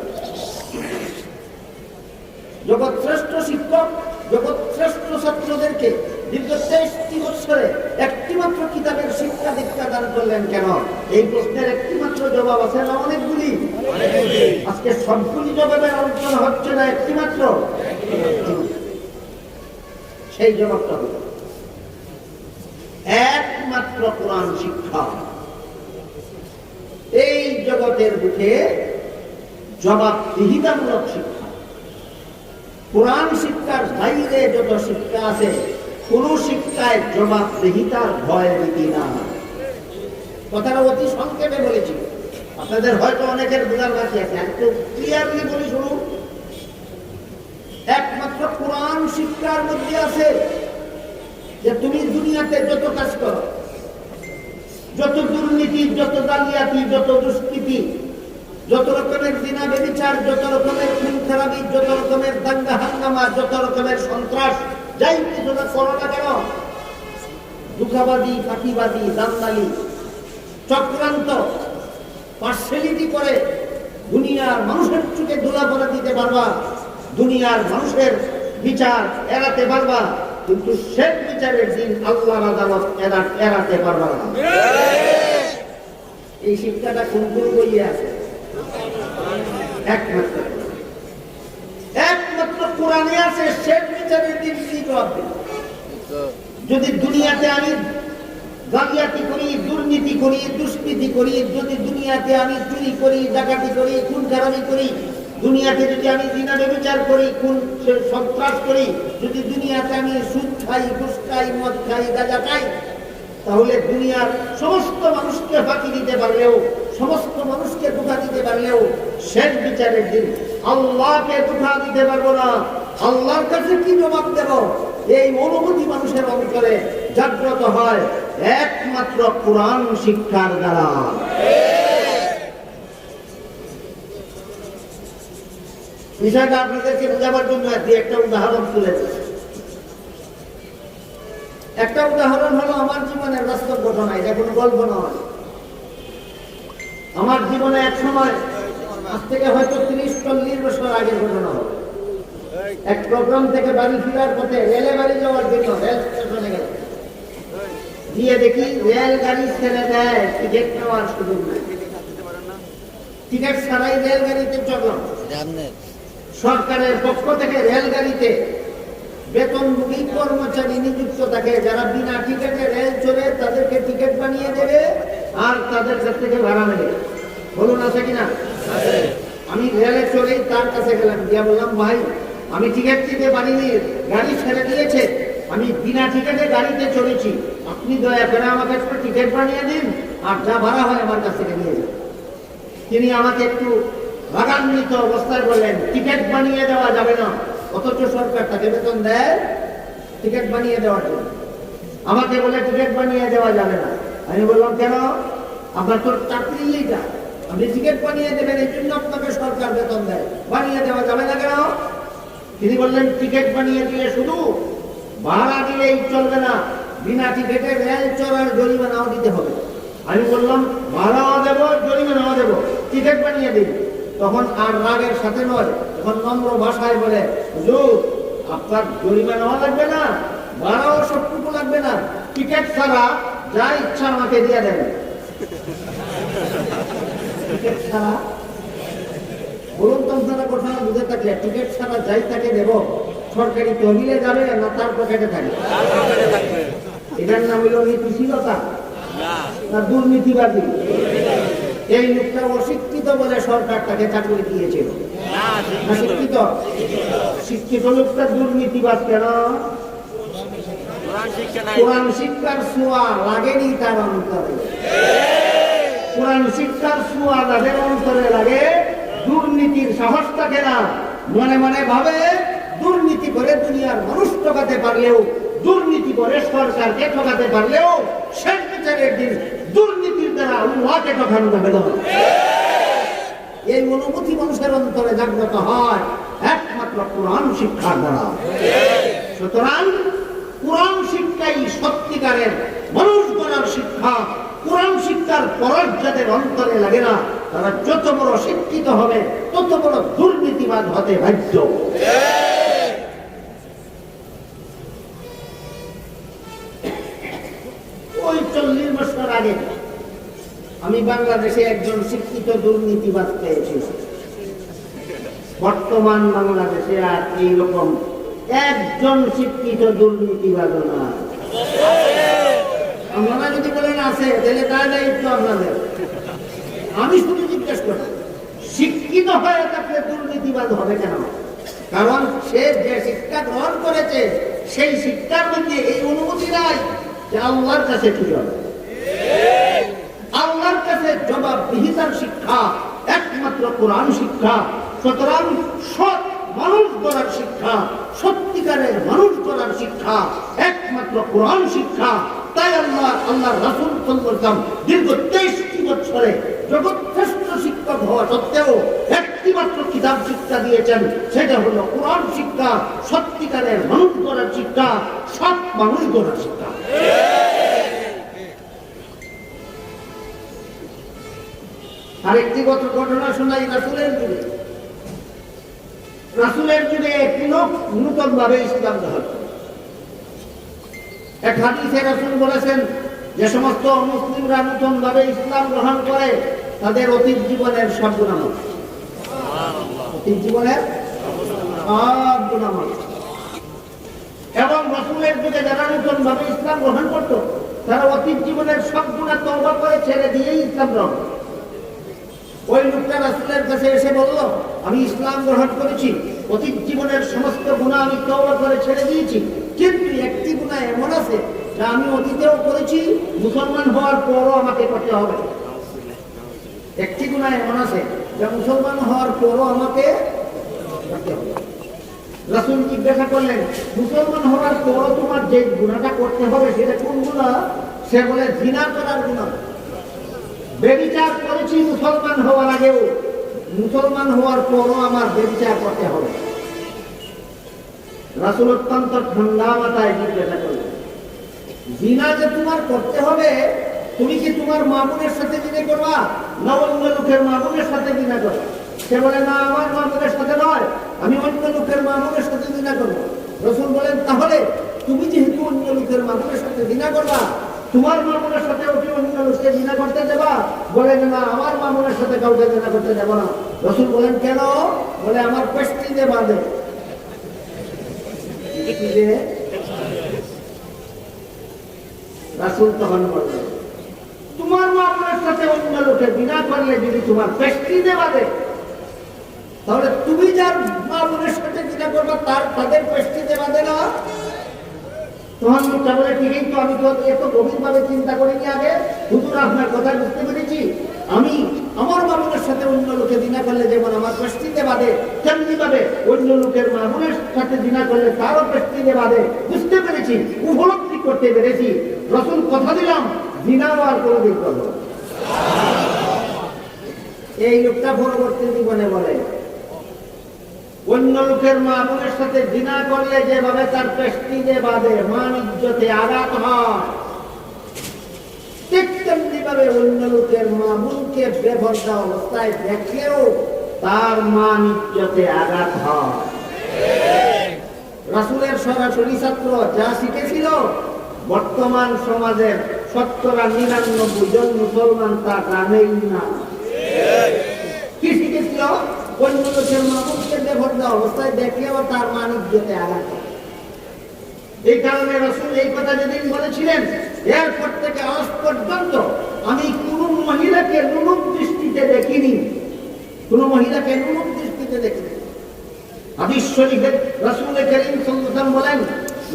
জগৎ শ্রেষ্ঠ শিক্ষক জগৎ শ্রেষ্ঠ ছাত্রদেরকে দীর্ঘ 23টি বছরে একটি মাত্র কিতাবের শিক্ষা দীক্ষা দান করলেন কেন? এই প্রশ্নের একটি মাত্র জবাব আছে না অনেকগুলি? আজকে সবগুলি জবাবের আলোচনা হচ্ছে না, একটি মাত্র। সেই জবাবটা হল একমাত্র কোরআন শিক্ষা। এই জগতের বুকে জবাবদিহিতামূলক শিক্ষা। কোরআন শিক্ষার বাইরে যত শিক্ষা আছে কোন শিক্ষায় জবাবদিহিতার ভয় নীতি না। কথাটা অতি সংক্ষেপে বলেছি, আপনাদের হয়তো অনেকের বোঝার বাকি আছে। একটু ক্লিয়ারলি বলি শুনুন। একমাত্র কোরআন শিক্ষার মধ্যে আছে যে তুমি দুনিয়াতে যত কাজ করো, যত দুর্নীতি, যত জালিয়াতি, যত দুষ্কৃতি, যত রকমের জিনা ব্যভিচার, যত রকমের খুন খারাপি, যত রকমের দাঙ্গা হাঙ্গামা, যত রকমের সন্ত্রাস, যাই কিছু না করো না কেন, ধোঁকাবাজি, ফাঁকিবাজি, দান্দালি, চক্রান্ত, পার্সেলিটি করে দুনিয়ার মানুষের চোখে ধুলা পড়া দিতে পারবা, দুনিয়ার মানুষের বিচার এড়াতে পারবা, কিন্তু শেষ বিচারের দিন আল্লাহর আদালত এড়াতে পারবা না। এই শিক্ষাটা কোন কোন বইয়ে আছে? একমাত্র কোরআনে আছে। শেষ বিচারের দিন কি জবাব দেব? যদি দুনিয়াতে আমি জালিয়াতি করি, দুর্নীতি করি, দুষ্কৃতি করি, যদি দুনিয়াতে আমি চুরি করি, ডাকাতি করি, খুন খারাপি করি, দুনিয়াতে যদি আমি জিনা ব্যভিচার করি, খুন সন্ত্রাস করি, যদি দুনিয়াতে আমি সুদ খাই, ঘুষ খাই, মদ খাই, গাঁজা খাই, তাহলে দুনিয়ার সমস্ত মানুষকে ফাঁকি দিতে পারলেও, সমস্ত মানুষকে ধোঁকা দিতে পারলেও শেষ বিচারের দিন আল্লাহকে ধোঁকা দিতে পারবো না। আল্লাহর কাছে কি জবাব দেব? এই অনুভূতি মানুষের অন্তরে জাগ্রত হয় একমাত্র কোরআন শিক্ষার দ্বারা। বিষয়টা আপনাদেরকে বোঝাবার জন্য একটা উদাহরণ তুলে দিচ্ছি। একটা উদাহরণ হলো আমার জীবনের বাস্তব ঘটনা, এটা কোনো গল্প নয়। আমার জীবনে এক সময়, আজ থেকে হয়তো 30-40 বছর আগের ঘটনা হবে। এক প্রোগ্রাম থেকে বাড়ি ফেরার পথে রেলে বাড়ি যাওয়ার জন্য রেল স্টেশনে গেল, গিয়ে দেখি রেল গাড়ি ছেড়ে দেয়, টিকিট নেওয়ার সুযোগ নেই। টিকিট ছাড়াই রেল গাড়িতে চললাম। সরকারের পক্ষ থেকে রেল গাড়িতে বেতনভোগী কর্মচারী নিযুক্ত থাকে, যারা বিনা টিকিটে রেল চলে তাদেরকে টিকিট বানিয়ে দেবে আর তাদের কাছ থেকে ভাড়া নেবে। বলুন আছে কিনা? আমি রেলে চলেই তার কাছে গেলাম, গিয়া বললাম, ভাই আমি টিকিট দিতে পারিনি, গাড়ি ছেড়ে দিয়েছে, আমি বিনা টিকিটে গাড়িতে চলেছি, আপনি দয়া করে আমাকে একটু টিকিট বানিয়ে দিন আর যা ভাড়া হয় আমার কাছ থেকে নিয়ে যান। তিনি আমাকে একটু রাগান্বিত অবস্থায় বললেন, টিকিট বানিয়ে দেওয়া যাবে না, অথচ সরকার তাকে বেতন দেয় টিকিট বানিয়ে দেওয়ার জন্য। আমাকে বলে টিকিট বানিয়ে দেওয়া যাবে না। আমি বললাম, কেন? আপনার তোর চাকরি এইটা, আপনি টিকিট বানিয়ে দেবেন, এই জন্য আপনাকে সরকার বেতন দেয়, বানিয়ে দেওয়া যাবে না কেন? তিনি বললেন, টিকিট বানিয়ে দিয়ে শুধু ভাড়া দিলেই চলবে না, বিনা টিকিটে রেল চলার জরিমানাও দিতে হবে। আমি বললাম, ভাড়াও দেবো, জরিমানাও দেবো, টিকিট বানিয়ে দিন। তখন আর রাগের সাথে নয়, তখন নম্র ভাষায় বলে, হুজুর আপনার জরিমানাও লাগবে না, ভাড়াও সবটুকু লাগবে না, টিকিট ছাড়া যা ইচ্ছা আমাকে দিয়ে দেন। টিকিট ছাড়া, বলুন তো আপনারা ঘটনা বুঝে থাকলে, টিকিট ছাড়া যাই তাকে দেব, সরকারি তহবিলে যাবে না তার পকেটে থাকবে? এটার নাম হইল নীতিশীলতা না দুর্নীতিবাদী? এই লোকটা অশিক্ষিত বলে সরকার তাকে চাকরি দিয়েছিল। শিক্ষিত শিক্ষিত লোকটা দুর্নীতিবাদ কেন? কোরআন শিক্ষার ছোঁয়া লাগেনি তার অন্তরে। কোরআন শিক্ষার ছোঁয়া যাদের অন্তরে লাগে, দুর্নীতির সাহস থাকে না। মনে মনে ভাবে দুর্নীতি করে দুনিয়ার মানুষ ঠকাতে পারলেও, দুর্নীতি করে সরকারকে ঠকাতে পারলেও শেষ বিচারের দিন দুর্নীতির দ্বারা আল্লাহকে ঠকানো যাবে না। এই অনুভূতি মানুষের অন্তরে জাগ্রত হয় একমাত্র কোরআন শিক্ষার দ্বারা। সুতরাং কোরআন শিক্ষাই সত্যিকারের মানুষ গড়ার শিক্ষা। কোরআন শিক্ষার পরশ যাদের অন্তরে লাগে না, তারা যত বড় শিক্ষিত হবে তত বড় দুর্নীতিবাদ হতে বাধ্য। ওই 40 বছর আগে আমি বাংলাদেশে একজন শিক্ষিত দুর্নীতিবাদ পেয়েছি। বর্তমান বাংলাদেশে আর এইরকম একজন শিক্ষিত দুর্নীতিবাদ না। আপনারা যদি বলেন আছে, তাহলে তার দায়িত্ব আপনাদের। আমি শুধু জিজ্ঞেস করি, শিক্ষিত হয়ে থাকলে দুর্নীতিবাদ হবে কেন? কারণ সে যে শিক্ষা গ্রহণ করেছে সেই শিক্ষার মধ্যে এই অনুমতি নাই যে আল্লাহর কাছে কি হবে। আল্লাহর কাছে জবাবদিহিতার শিক্ষা একমাত্র কোরআন শিক্ষা। সুতরাং সৎ মানুষ গড়ার শিক্ষা, সত্যিকারের মানুষ গড়ার শিক্ষা একমাত্র কোরআন শিক্ষা। তাই আল্লাহ রাসূল সাল্লাল্লাহু দীর্ঘ 23 বছরে জগৎ শ্রেষ্ঠ শিক্ষক হওয়া সত্ত্বেও একটি মাত্র কিতাব শিক্ষা দিয়েছেন, সেটা হলো কোরআন শিক্ষা। সত্যিকারের মানুষ গড়ার শিক্ষা, সৎ মানুষ গড়ার শিক্ষা। আরেকটি ঘটনা শোনাই রাসূলের যুগে। রাসূলের যুগে একটি লোক নূতন ভাবে ইসলাম গ্রহণ করে। এক হাদিসে রাসূল বলেছেন, যে সমস্ত মুসলিমরা নূতন ভাবে ইসলাম গ্রহণ করে তাদের অতীত জীবনের সব গুনাহ মাফ। অতীত জীবনের সব গুনাহ মাফ। এবং রাসূলের যুগে যারা নূতন ভাবে ইসলাম গ্রহণ করত তারা অতীত জীবনের সব গুনাহ তওবা করে ছেড়ে দিয়েই ইসলাম গ্রহণ করে। ওই লোকটা রাসূলের কাছে এসে বলল, আমি ইসলাম গ্রহণ করেছি, অতীত জীবনের সমস্ত গুনাহ আমি তওবা করে ছেড়ে দিয়েছি, কিন্তু একটি গুনাহ এমন আছে যা আমি অতীতেও করেছি, মুসলমান হওয়ার পরও আমাকে করতে হবে। একটি গুনাহ এমন আছে যা মুসলমান হওয়ার পরও আমাকে করতে হবে। রাসূল জিজ্ঞাসা করলেন, মুসলমান হওয়ার পরও তোমার যে গুনাহটা করতে হবে সেটা কোন গুনাহ? সে বলে, জিনা করার গুনাহ। ব্যভিচার করেছি মুসলমান হওয়ার আগেও, মুসলমান হওয়ার পরও আমার ব্যভিচার করতে হবে। রাসূল অত্যন্ত ঠান্ডা মাথায় জিজ্ঞাসা করলেন, জিনা যে তোমার করতে হবে, তুমি কি তোমার মা বোনের সাথে জিনা করবা না অন্য লোকের মা বোনের সাথে জিনা করবা? সে বলে, না, আমার মা বোনের সাথে নয়, আমি অন্য লোকের মা বোনের সাথে জিনা করবো। রাসূল বলেন, তাহলে তুমি যেহেতু অন্য লোকের মা বোনের সাথে জিনা করবা, তোমার মা বোনের সাথে ওকে অন্য লোককে জিনা করতে দেবা? বলে, না, আমার মা বোনের সাথে কাউকে জিনা করতে দেব না। রাসূল বলেন, কেন? বলে, আমার পেশটিতে বাঁধে। রাসূল তখন বললেন, তোমার মা বোনের সাথে অন্য লোকে জিনা করলে যদি তোমার পেশটিতে বাঁধে, তাহলে তুমি যার মা বোনের সাথে জিনা করবা তাদের পেশটিতে বাঁধে না? তখন লোকটা বলে, ঠিকই তো, আমি তো এত গভীরভাবে চিন্তা করিনি আগে। হুজুর, আপনার কথা বুঝতে পেরেছি। আমি আমার মা বোনের সাথে অন্য লোকে জিনা করলে যেমন আমার পেশটিতে বাঁধে, তেমনি ভাবে অন্য লোকের মা বোনের সাথে জিনা করলে তারও পেশটিতে বাঁধে। বুঝতে পেরেছি, উপলব্ধি করতে পেরেছি। রাসূল কথা দিলাম, জিনা আর কোনোদিন করব না। এই লোকটা পরবর্তী জীবনে বলে, অন্য লোকের মা বোনের সাথে জিনা করলে যেভাবে তার পেশটিতে বাঁধে, মান ইজ্জতে আঘাত হয়, ঠিক তেমনি ভাবে অন্য লোকের মা বোনকে বেপরদা অবস্থায় দেখলেও তার মান ইজ্জতে আঘাত হয়। রাসূলের সরাসরি ছাত্র যা শিখেছিল, বর্তমান সমাজের ৯৯ জন মুসলমান তা জানেই না। কি শিখেছিল? অন্য লোকের মা বোনকে বেপরদা অবস্থায় দেখলেও তার মান ইজ্জতে আঘাত হয়। এই কারণে রাসূল এই কথা যেদিন বলেছিলেন, এরপর থেকে আজ পর্যন্ত আমি কোন মহিলাকে নুনুপ দৃষ্টিতে দেখিনি, কোন মহিলাকে নুনুপ দৃষ্টিতে দেখিনি। হাদিস শরীফে রাসূল করিম সাল্লাল্লাহু আলাইহি ওয়াসাল্লাম বলেন,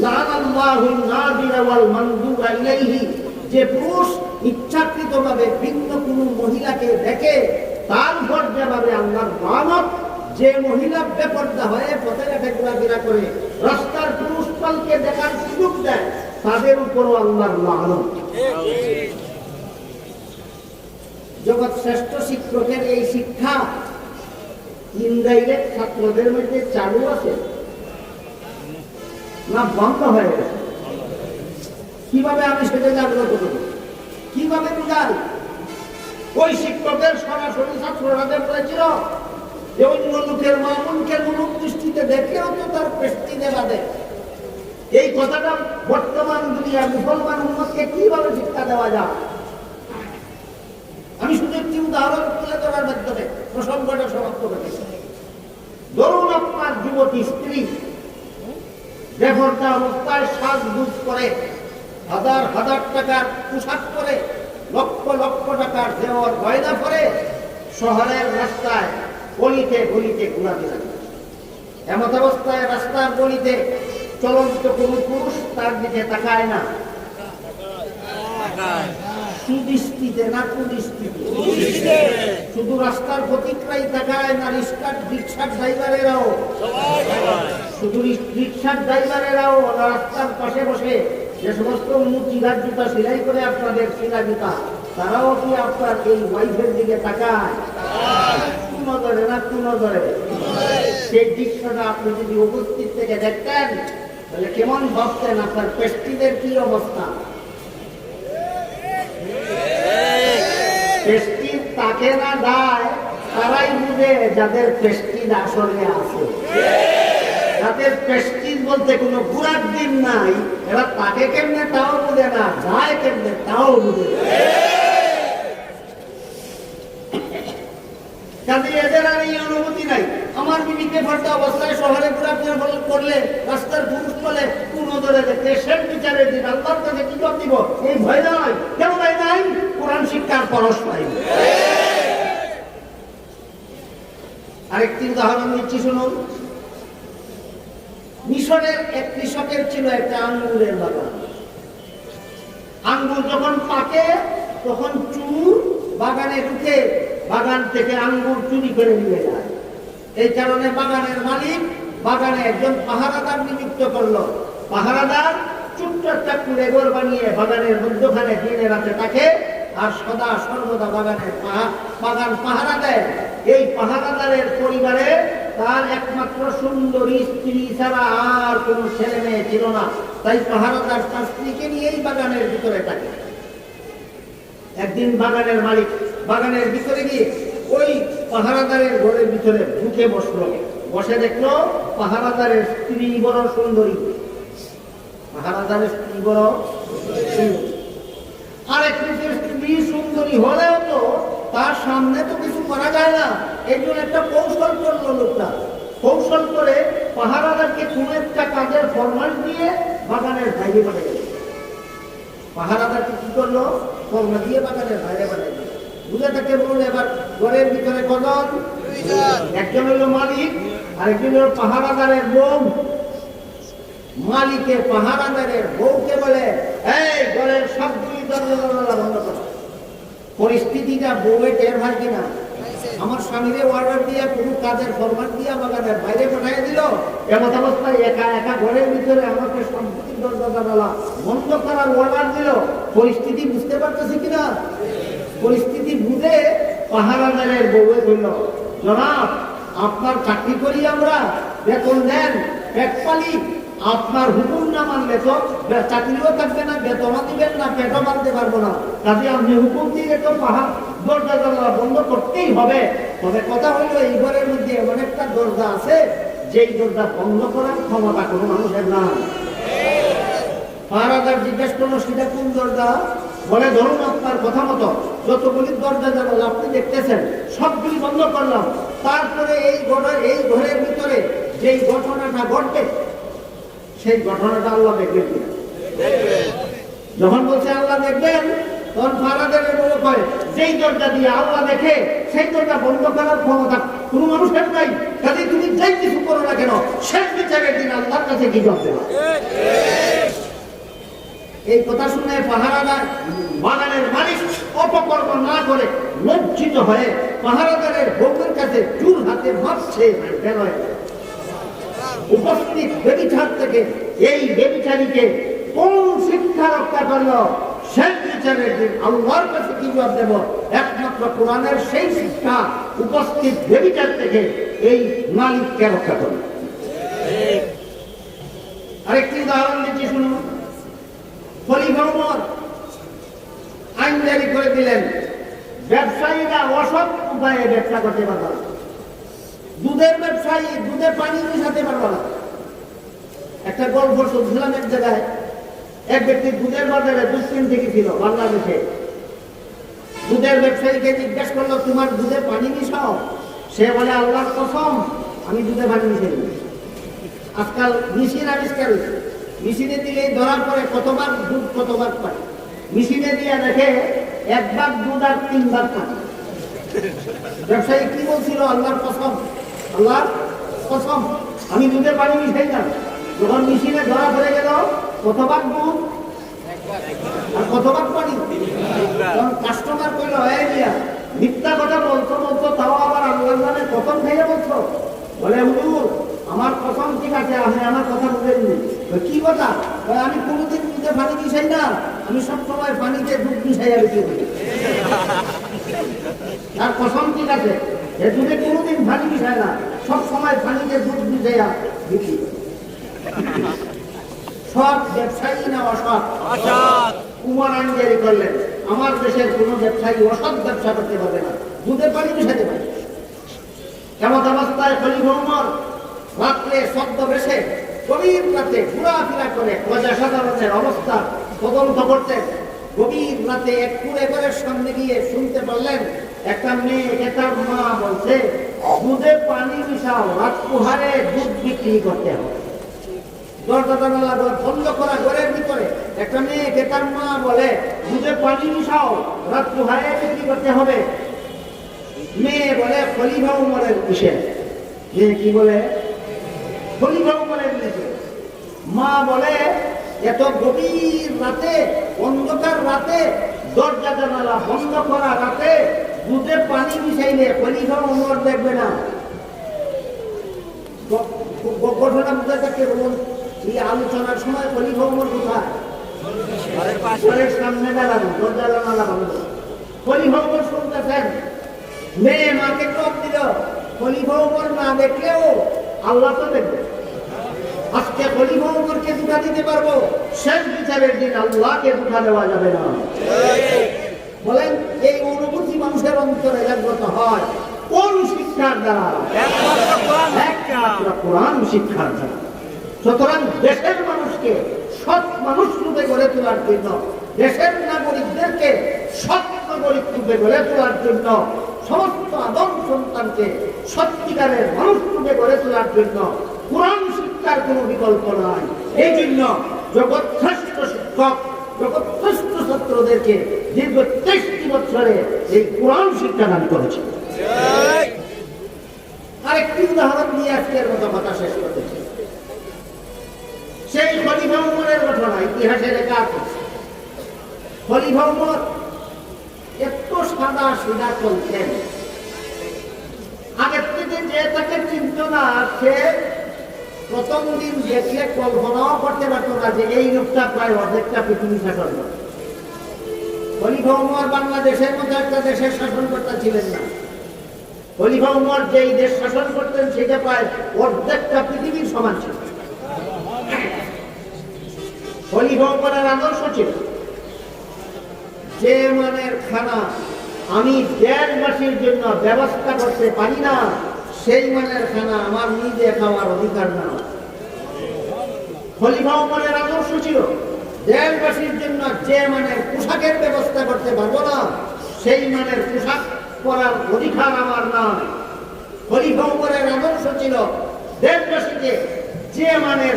লাআনাল্লাহুন নাযিরা ওয়াল মানযুরা ইলাইহি, যে পুরুষ ইচ্ছাকৃতভাবে ভিন্ন কোন মহিলাকে দেখে তার উপর যেভাবে আল্লাহর লানত, যে মহিলা বেপরদা হয়ে পথে ঘাটে ঘোরাফেরা করে রাস্তার পুরুষ পালকে দেখার সুযোগ দেয়, তাদের উপরও আল্লাহর লানত। জগৎ শ্রেষ্ঠ শিক্ষকের এই শিক্ষা ইনডাইরেক্ট ছাত্রদের মধ্যে চালু আছে না বন্ধ হয়ে গেছে? কিভাবে আমি সেটা জাগ্রত করব? কিভাবে বুঝাই? ওই শিক্ষকের সরাসরি ছাত্ররা বলেছিল যে অন্য লোকের মা বোনকে নুনুপ দৃষ্টিতে দেখলেও তো তার পেশটিতে বাঁধে। এই কথাটা বর্তমান দুনিয়ার মুসলমান উম্মতকে কিভাবে শিক্ষা দেওয়া যায়? আমি শুধু একটি উদাহরণ তুলে ধরার মাধ্যমে প্রসঙ্গটা সমাপ্ত করেছি। ধরুন আপনার যুবতী স্ত্রী বেপরদা অবস্থায় সাজগুজ করে, হাজার হাজার টাকার পোশাক পরে, লক্ষ লক্ষ টাকার দেওয়ার গয়না পরে শহরের রাস্তায় গলিতে গলিতে ঘোরাতে লাগে। এমত অবস্থায় রাস্তার গলিতে চলন্ত কোন পুরুষ তার দিকে তাকায় না। সুদৃষ্টিতে না কুদৃষ্টিতে? শুধু রাস্তার প্রতিক্রিয়াই তাকায় না, রিক্সার ড্রাইভারেরাও, শুধু রিক্সার ড্রাইভারেরাও রাস্তার পাশে বসে যে সমস্ত চিরার জুতা সেলাই করে আপনাদের চিরা জুতা, তারাও কি আপনার এই ওয়াইফের দিকে তাকায়? নজরে না কুনজরে? সেই দৃশ্যটা আপনি যদি উপস্থিত থেকে দেখতেন তাহলে কেমন ভাবতেন আপনার পেশটিদের কি অবস্থা? পেশটির তাকে না দেয় তারাই বুঝে যাদের প্রেস্টিজ আসলে আছে। যাদের প্রেস্টিজ বলতে কোনো ঘোরার দিন নাই, এরা তাকে কেমনে তাও বুঝে না, যায় কেমনে তাও বুঝে না। কাজে এদের আর এই অনুমতি নাই। আমার বিবিকে ফাটা অবস্থায় শহরে ঘোরাফেরা করলে রাস্তার পুরুষ বলে কোন ধরে দেখতে শেষ বিচারের দিন আল্লাহর কাছে কি জবাব দিব, এই ভয় নয়। কেন ভয় নাই? কোরআন শিক্ষার পরশ পাই। আরেকটি উদাহরণ দিচ্ছি শুনুন। মিশরের এক কৃষকের ছিল একটা আঙ্গুরের বাগান। আঙ্গুর যখন পাকে তখন চুর বাগানে ঢুকে বাগান থেকে আঙ্গুর চুরি করে নিয়ে যায়। এই কারণে বাগানের মালিক বাগানে একজন পাহারাদার নিযুক্ত করলো। পাহারাদার ছোট্ট একটা কুড়ে ঘর বানিয়ে বাগানের মধ্যখানে দিনে রাতে থাকে আর সদা সর্বদা বাগান পাহারা দেয়। এই পাহারাদারের পরিবারে তার একমাত্র সুন্দরী স্ত্রী ছাড়া আর কোন ছেলে মেয়ে ছিল না। তাই পাহারাদার তার স্ত্রীকে নিয়েই বাগানের ভিতরে থাকে। একদিন বাগানের মালিক বাগানের ভিতরে গিয়ে ওই পাহারাদারের ঘরের ভিতরে ঢুকে বসলো। বসে দেখলো পাহারাদারের স্ত্রী বড় সুন্দরী। পাহারাদারের স্ত্রী বড় সুন্দরী। আর একটু স্ত্রী সুন্দরী হলেও তো তার সামনে তো কিছু করা যায় না। এই জন্য একটা কৌশল করলো লোকটা। কৌশল করে পাহারাদারকে কোন একটা কাজের ফরমাস দিয়ে বাগানের বাইরে পাঠিয়ে গেল। পাহারাদারকে কি করলো? ফরমাস দিয়ে বাগানের বাইরে পাঠিয়ে গেল। বুঝে থাকে বলুন এবার ঘরের ভিতরে কজন? একজন হইল মালিক, আরেকজন হইল পাহারাদারের বউ। মালিকের পাহারাদারের বউকে বলে, এই ঘরের সবগুলি দরজা বন্ধ করো। পরিস্থিতিটা বউয়ে টের হয় কিনা? আমার স্বামীরে অর্ডার দিয়ে কোনো কাজের ফরমাস দিয়ে বাগানের বাইরে পাঠিয়ে দিল। এমন অবস্থায় একা একা ঘরের ভিতরে আমাকে সম্পত্তির দরজা বন্ধ করার অর্ডার দিল। পরিস্থিতি বুঝতে পারতেছি কিনা? পরিস্থিতি বুঝে পাহারাদারের বউয়ে বলল, জনাব আপনার চাকরি করি আমরা, বেতন দেন, পেট পালি। আপনার হুকুম না মানলে তো চাকরিও থাকবে না, বেতনও দিবেন না, পেটও মানতে পারবো না। কাজে আপনি হুকুম দিয়ে তো পাহাড় দরজা বন্ধ করতেই হবে। তবে কথা হইল এই ঘরের মধ্যে এমন একটা দরজা আছে যেই দরজা বন্ধ করার ক্ষমতা কোনো মানুষের না। পাহারাদার জিজ্ঞেস করলো, সেটা কোন দরজা? বলে, ধরুন আপনার কথা মতো যতগুলি দরজা জানালা আপনি দেখতেছেন সবগুলি বন্ধ করলাম। তারপরে এই ঘরের ভিতরে যেই ঘটনাটা ঘটবে সেই ঘটনাটা আল্লাহ দেখবেন কিনা? যখন বলছে আল্লাহ দেখবেন, তখন পাহারাদারের বলে কয়, যেই দরজা দিয়ে আল্লাহ দেখে সেই দরজা বন্ধ করার ক্ষমতা কোনো মানুষের নাই। কাজে তুমি যাই কিছু করো না কেন, শেষ বিচারের দিন আল্লাহর কাছে কি জবাব দেবে? এই কথা শুনে পাহারাদার বাগানের মালিক অপকর্ম না করে লজ্জিত হয়ে পাহারাদারের বউয়ের কাছে জোর হাতে মারছে। উপস্থিত বেবিচার থেকে এই বেবিচারীকে কোন শিক্ষা রক্ষা করলো? শেষ বিচারের দিন আল্লাহর কাছে কি জবাব দেব? একমাত্র কোরআনের সেই শিক্ষা উপস্থিত বেবিচার থেকে এই মালিককে রক্ষা করলো। আরেকটি উদাহরণ দিচ্ছি শুনুন। খলিফা উমর আইন জারি করে দিলেন, ব্যবসায়ীরা অসৎ উপায়ে ব্যবসা করতে পারবে না। দুধের ব্যবসায়ী দুধে পানি মিশাতে পারবে না। একটা গল্প শুনছিলাম এক জায়গায়, এক ব্যক্তি দুধের বাজারে দুধ কিনতে গেছিল বাংলাদেশে। দুধের ব্যবসায়ীকে জিজ্ঞেস করলো, তোমার দুধে পানি মিশাও? সে বলে, আল্লাহর কসম আমি দুধে পানি মিশাই। আজকাল মেশিন আবিষ্কার হয়েছে, মেশিনে দিলেই ধরার পরে কতবার দুধ কতবার পানি। মেশিনে দিয়ে দেখে 1 ভাগ দুধ আর 3 ভাগ পানি। ব্যবসায়ী কি বলছিল? আল্লাহর কসম, আল্লাহর কসম আমি দুধে পানি মিশাই না। যখন মেশিনে ধরা পড়ে গেল কতবার দুধ আর কতবার পানি, তখন কাস্টমার কইল, এই মিয়া মিথ্যা কথা বলছো তাও আবার আল্লাহর নামে কসম খাইয়ে বলছো? বলে, হুজুর আমার কসম ঠিক আছে, আপনি আমার কথা বুঝেননি। কি কথা? আমি কোনোদিন দুধে পানি মিশাই না, আমি সবসময় পানিতে দুধ মিশাইয়া বিক্রি করি। তার কসম ঠিক আছে, এ দুধে কোনোদিন পানি মিশায় না, সবসময় পানিতে দুধ মিশাইয়া বিক্রি করি। সৎ ব্যবসায়ী না অসৎ? উমর আইন জারি করলেন, আমার দেশের কোনো ব্যবসায়ী অসৎ ব্যবসা করতে পারবে না, দুধে পানি মিশাতে পারে। এমন অবস্থায় খলিফা ওমর রাত্রে ছদ্মবেশে গভীর রাতে ঘোরাফেরা করে প্রজাসাধারণের অবস্থা তদন্ত করতেন। গভীর রাতে এক কুড়ে করে সামনে গিয়ে শুনতে পারলেন একটা মেয়ে তার মা বলছে, দুধে পানি মিশাও, রাত পোহারে দুধ বিক্রি করতে হবে। দরজা জানালা বন্ধ করা ঘরের ভিতরে একটা মেয়ে তার মা বলে, দুধে পানি মিশাও, রাত পোহারে বিক্রি করতে হবে। মেয়ে বলে খলিফা ওমরের বিষয়। মেয়ে কি বলে? খলিফা ওমরের বিষয়। মা বলে, এত গভীর রাতে, অন্ধকার রাতে, দরজা জানালা বন্ধ করা রাতে দুধে পানি মিশাইলে খলিফা ওমর দেখবে না। ঘটনা বুঝে থাকতে বলুন, এই আলোচনার সময় খলিফা ওমর কোথায়? ঘরের সামনে দাঁড়ানো, দরজা জানালা বন্ধ। খলিফা ওমর শুনতেছেন। মেয়ে মাকে টক দিল, খলিফা ওমর না দেখলেও আল্লাহ তো দেখবে। আজকে খলিফা ওমরকে ধোঁকা দিতে পারবো, শেষ বিচারের দিন আল্লাহকে ধোঁকা দেওয়া যাবে না। বলেন, এই অনুভূতি মানুষের অন্তরে জাগ্রত হয় কোন শিক্ষার দ্বারা? একমাত্র কোরআন শিক্ষার দ্বারা। সুতরাং দেশের মানুষকে সৎ মানুষ রূপে গড়ে তোলার জন্য, দেশের নাগরিকদেরকে সৎ নাগরিক রূপে গড়ে তোলার জন্য, সমস্ত আদম সন্তানকে সত্যিকারের মানুষ রূপে গড়ে তোলার জন্য কোরআন শিক্ষার কোনো বিকল্প নাই। এই জন্য জগৎ শ্রেষ্ঠ শিক্ষক, জগৎ শ্রেষ্ঠ ছাত্রদেরকে দীর্ঘ 23 বছরে এই কোরআন শিক্ষা দান করেছে। আরেকটি উদাহরণ দিয়ে আজকের মতো কথা শেষ করতেছি। সেই খলিফা ওমরের ঘটনা ইতিহাসে লেখা আছে। খলিফা ওমর এত সাদা সিধা চলতেন, আগের থেকে যে তাকে চিনত না, সে প্রথম দিন দেখলে কল্পনাও করতে পারত না যে এই লোকটা প্রায় অর্ধেকটা পৃথিবী শাসন করে। খলিফা ওমর বাংলাদেশের মতো একটা দেশের শাসনকর্তা ছিলেন না। খলিফা ওমর যেই দেশ শাসন করতেন সেটা প্রায় অর্ধেকটা পৃথিবীর সমান ছিল। খলিফা ওমরের আদর্শ ছিল, যে মানের খানা আমি দেশবাসীর জন্য ব্যবস্থা করতে পারি না, সেই মানের খানা আমার নিজে খাওয়ার অধিকার না। খলিফা ওমরের আদর্শ ছিল, দেশবাসীর জন্য যে মানের পোশাকের ব্যবস্থা করতে পারবো না, সেই মানের পোশাক পরার অধিকার আমার না। খলিফা ওমরের আদর্শ ছিল, দেশবাসীকে যে মানের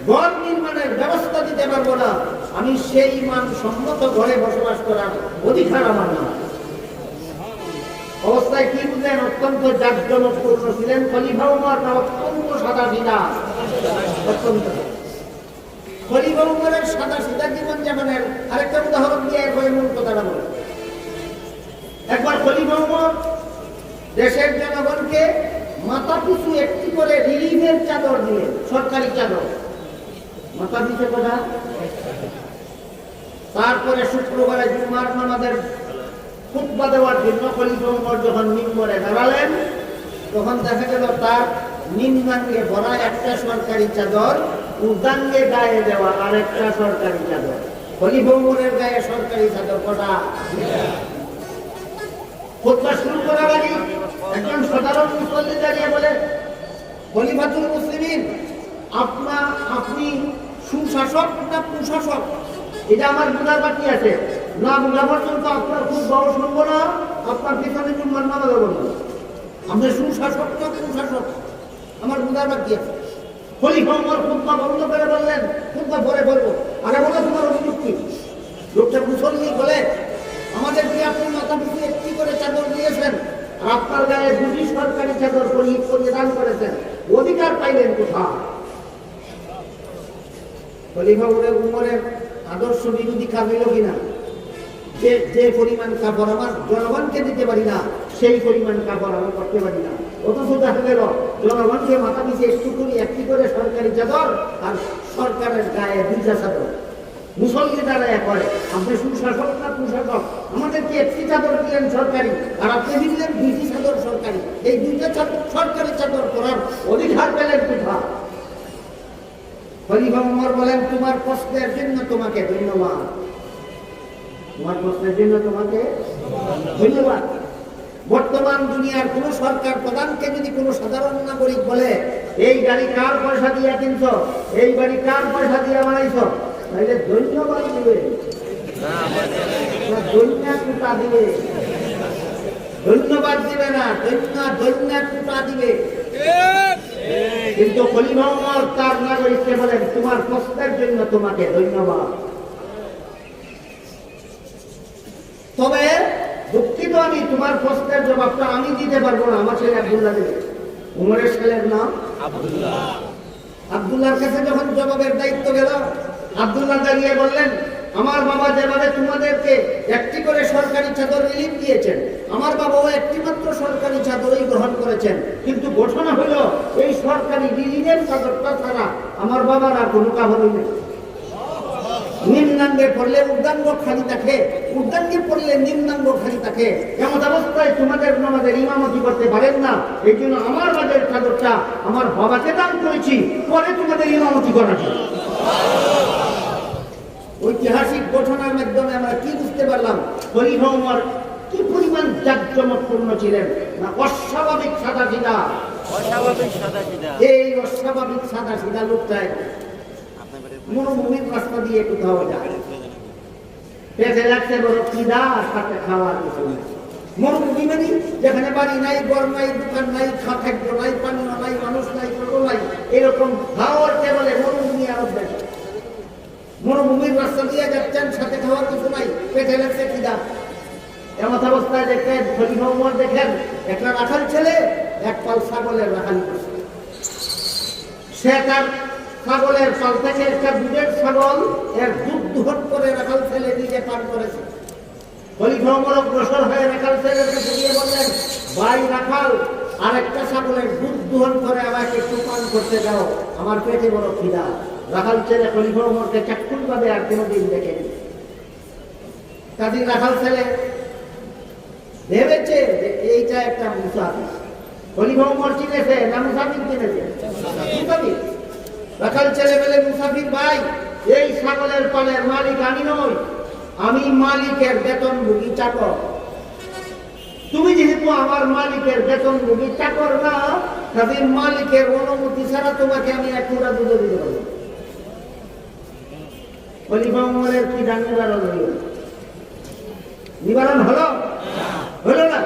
ঘর নির্মাণের ব্যবস্থা দিতে পারবো না, আমি সেই মান সম্মত ঘরে বসবাস করার অধিকার আমার না। অবস্থায় কি বুঝলেন? অত্যন্ত জাঁকজমকপূর্ণ ছিলেন খলিফা ওমর না অত্যন্ত সাদা সিধা? অত্যন্ত। খলিফা ওমরের সাদা সিধা জীবন যেমনের আরেকটা উদাহরণ দিয়ে এরপরে মূল কথাটা বলে। একবার খলিফা ওমর দেশের জনগণকে মাথা পিছু একটি করে রিলিফের চাদর দিলেন, সরকারি চাদর। মাথা পিছু কথা। তারপরে শুক্রবারে জুমার নামাজের খুতবা দেওয়ার জন্য খলিফা ওমর যখন মিম্বরে দাঁড়ালেন, তখন দেখা গেল তার নিম্নাঙ্গে ভরা একটা সরকারি চাদর, উর্ধাঙ্গে গায়ে দেওয়া আরেকটা সরকারি চাদর। খলিফা ওমরের গায়ে সরকারি চাদর কটা? খুতবা শুরু করার আগে একজন সাধারণ মুসল্লি দাঁড়িয়ে বলে, খলিফাতুল মুসলিমিন, আপনি সুশাসক না কুশাসক? এটা আমার বোঝার বাকি আছে। না বোঝা পর্যন্ত আপনার খুব বড় শুনবো না, আপনার পিছনে জুম্মার নামাজ হবে না। আপনি সুশাসক না কুশাসক? আমার বোঝার বাকি আছে। খলিফা ওমর খুতবা বন্ধ করে বললেন, খুতবা পরে বলবো, আগে বলে তোমার অভিযোগ কি? লোকটা মুসল্লি বলে, আমাদের কি আপনি মাথা পিছু একটি করে চাদর দিয়েছেন, আর আপনার গায়ে দুটি সরকারি চাদর পরিধান করেছেন, অধিকার পাইলেন কোথায়? খলিফা ওমরের আদর্শ বিরোধী কাজ হইল কিনা? যে পরিমাণ কাপড় আমার জনগণকে দিতে পারি না, সেই পরিমাণ কাপড় আমি করতে পারি না। অথচ দেখা গেল জনগণকে মাথা পিছিয়ে একটি করে সরকারি চাদর, আর সরকারের গায়ে দুইটা চাদর। মুসল্লি দাঁড়ায় করে, আপনি সুশাসক না কুশাসক? আমাদেরকে একটি চাদর দিলেন সরকারি, আর আপনি দিলেন দুইটি চাদর সরকারি। এই দুইটা সরকারি চাদর পরার অধিকার পেলেন কোথায়? খলিফা ওমর বলেন, তোমার প্রশ্নের জন্য তোমাকে ধন্যবাদ। তোমার প্রশ্নের জন্য তোমাকে ধন্যবাদ। বর্তমান দুনিয়ার কোন সরকার প্রধানকে যদি কোনো সাধারণ নাগরিক বলে এই গাড়ি কার পয়সা দিয়ে কিনছো, এই বাড়ি কার পয়সা দিয়ে বানাইছো, তাহলে ধন্যবাদ দিবে না ধন্যবাদ দিবে? ধন্যবাদ দিবে না, ধন্যবাদ দিবে। কিন্তু খলিফা ওমর তার নাগরিককে বলেন তোমার প্রশ্নের জন্য তোমাকে ধন্যবাদ। তবে দুঃখিত, আমি তোমার প্রশ্নের জবাবটা আমি দিতে পারবো না, আমার ছেলে আব্দুল্লাহ দেবে। উমরের ছেলের নাম আব্দুল্লাহর কাছে যখন জবাবের দায়িত্ব গেল, আব্দুল্লাহ দাঁড়িয়ে বললেন আমার বাবা যেভাবে তোমাদেরকে একটি করে সরকারি চাদর রিলিফ দিয়েছেন, আমার বাবাও একটি মাত্র সরকারি চাদরই গ্রহণ করেছেন, কিন্তু ঘটনা হলো এই সরকারি রিলিফের চাদরটা ছাড়া আমার বাবার আর কোনো কাপড়ই নেই। নিম্নাঙ্গে পড়লে উর্ধাঙ্গ খালি থাকে, উর্ধাঙ্গে পড়লে নিম্নাঙ্গ খালি থাকে। এমন অবস্থায় তোমাদের নামাজের ইমামতি করতে পারেন না, এই জন্য আমার বাদের চাদরটা আমার বাবাকে দান করেছি, পরে তোমাদের ইমামতি করার জন্য। ঐতিহাসিক ঘটনার মাধ্যমে আমরা কি বুঝতে পারলাম? খলিফা ওমর কি পরিমাণ জাঁকজমকপূর্ণ ছিলেন না অস্বাভাবিক সাদাসিধা। এই অস্বাভাবিক সাদাসিধা লোকটাই মরুভূমির রাস্তা দিয়ে কোথাও যায়, পেটে লাগছে বড় খিদা, সাথে খাওয়ার কিছু নেই। মরুভূমি মানে যেখানে বাড়ি নাই, ঘর নাই, দোকান নাই, খাদ্য নাই, পানীয় নাই, মানুষ নাই, টোটো নাই, এরকম খাওয়ার কেবলে মরুভূমি আরব দেশ। মরুভূমির রাস্তা দিয়ে যাচ্ছেন, সাথে খাওয়ার কিছু নাই, পেটে লাগছে খিদা। এমন অবস্থায় দেখেন খলিফা ওমর দেখেন একটা রাখাল ছেলে এক পাল ছাগলের রাখালি করছে। সে তার ছাগলের পাল থেকে একটা দুধের ছাগল এর দুধ দুহন করে রাখাল ছেলে নিজে পান করেছে। খলিফা ওমর অগ্রসর হয়ে রাখাল ছেলেকে বুঝিয়ে বললেন ভাই রাখাল, আরেকটা ছাগলের দুধ দুহন করে আমাকে একটু পান করতে দাও, আমার পেটে বড় খিদা। রাখাল ছেলে খলিফা ওমরকে চাক্ষুষ ভাবে আর কোনোদিন দেখেনি। কাজী রাখাল ছেলে ভেবেছে যে এইটা একটা মুসাফির। খলিফা ওমর চিনেছে না মুসাফির চিনেছে? মুসাফির। রাখাল ছেলে বলে মুসাফির ভাই, এই ছাগলের পালের মালিক আমি নই, আমি মালিকের বেতনভোগী চাকর। তুমি যেহেতু আমার মালিকের বেতনভোগী চাকর না, তবে মালিকের অনুমতি ছাড়া তোমাকে আমি এক টুকরা দুধ দিতে পারবো। খলিফা ওমরের কি নিবারণ হইল? নিবারণ হলো? হলো না।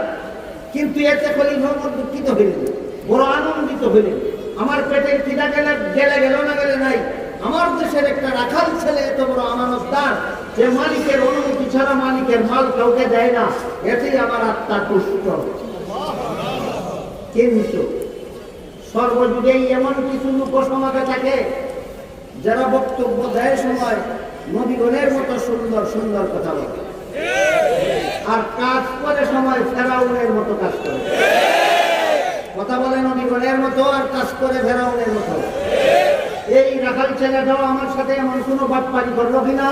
কিন্তু এতে খলিফা ওমর দুঃখিত হইলেন, বড় আনন্দিত হইলেন। আমার পেটের খিদা গেলে গেল না গেলে নাই, আমার দেশের একটা রাখাল ছেলে এত বড় আমানতদার, যে মালিকের অনুমতি ছাড়া মালিকের মাল কাউকে দেয় না, এতেই আমার আত্মা তুষ্ট। কিন্তু সর্বযুগেই এমন কিছু লোক সমাজে থাকে যারা বক্তব্য দেয় সময় নবীগণের মতো সুন্দর সুন্দর কথা বলে, আর কাজ করে সময় ফেরাউনের মতো কাজ করে। কথা বলে নবীগণের মতো আর কাজ করে ফেরাউনের মতো। এই রাখাল ছেলেটাও আমার সাথে এমন কোনো বাটপারি করলো কিনা,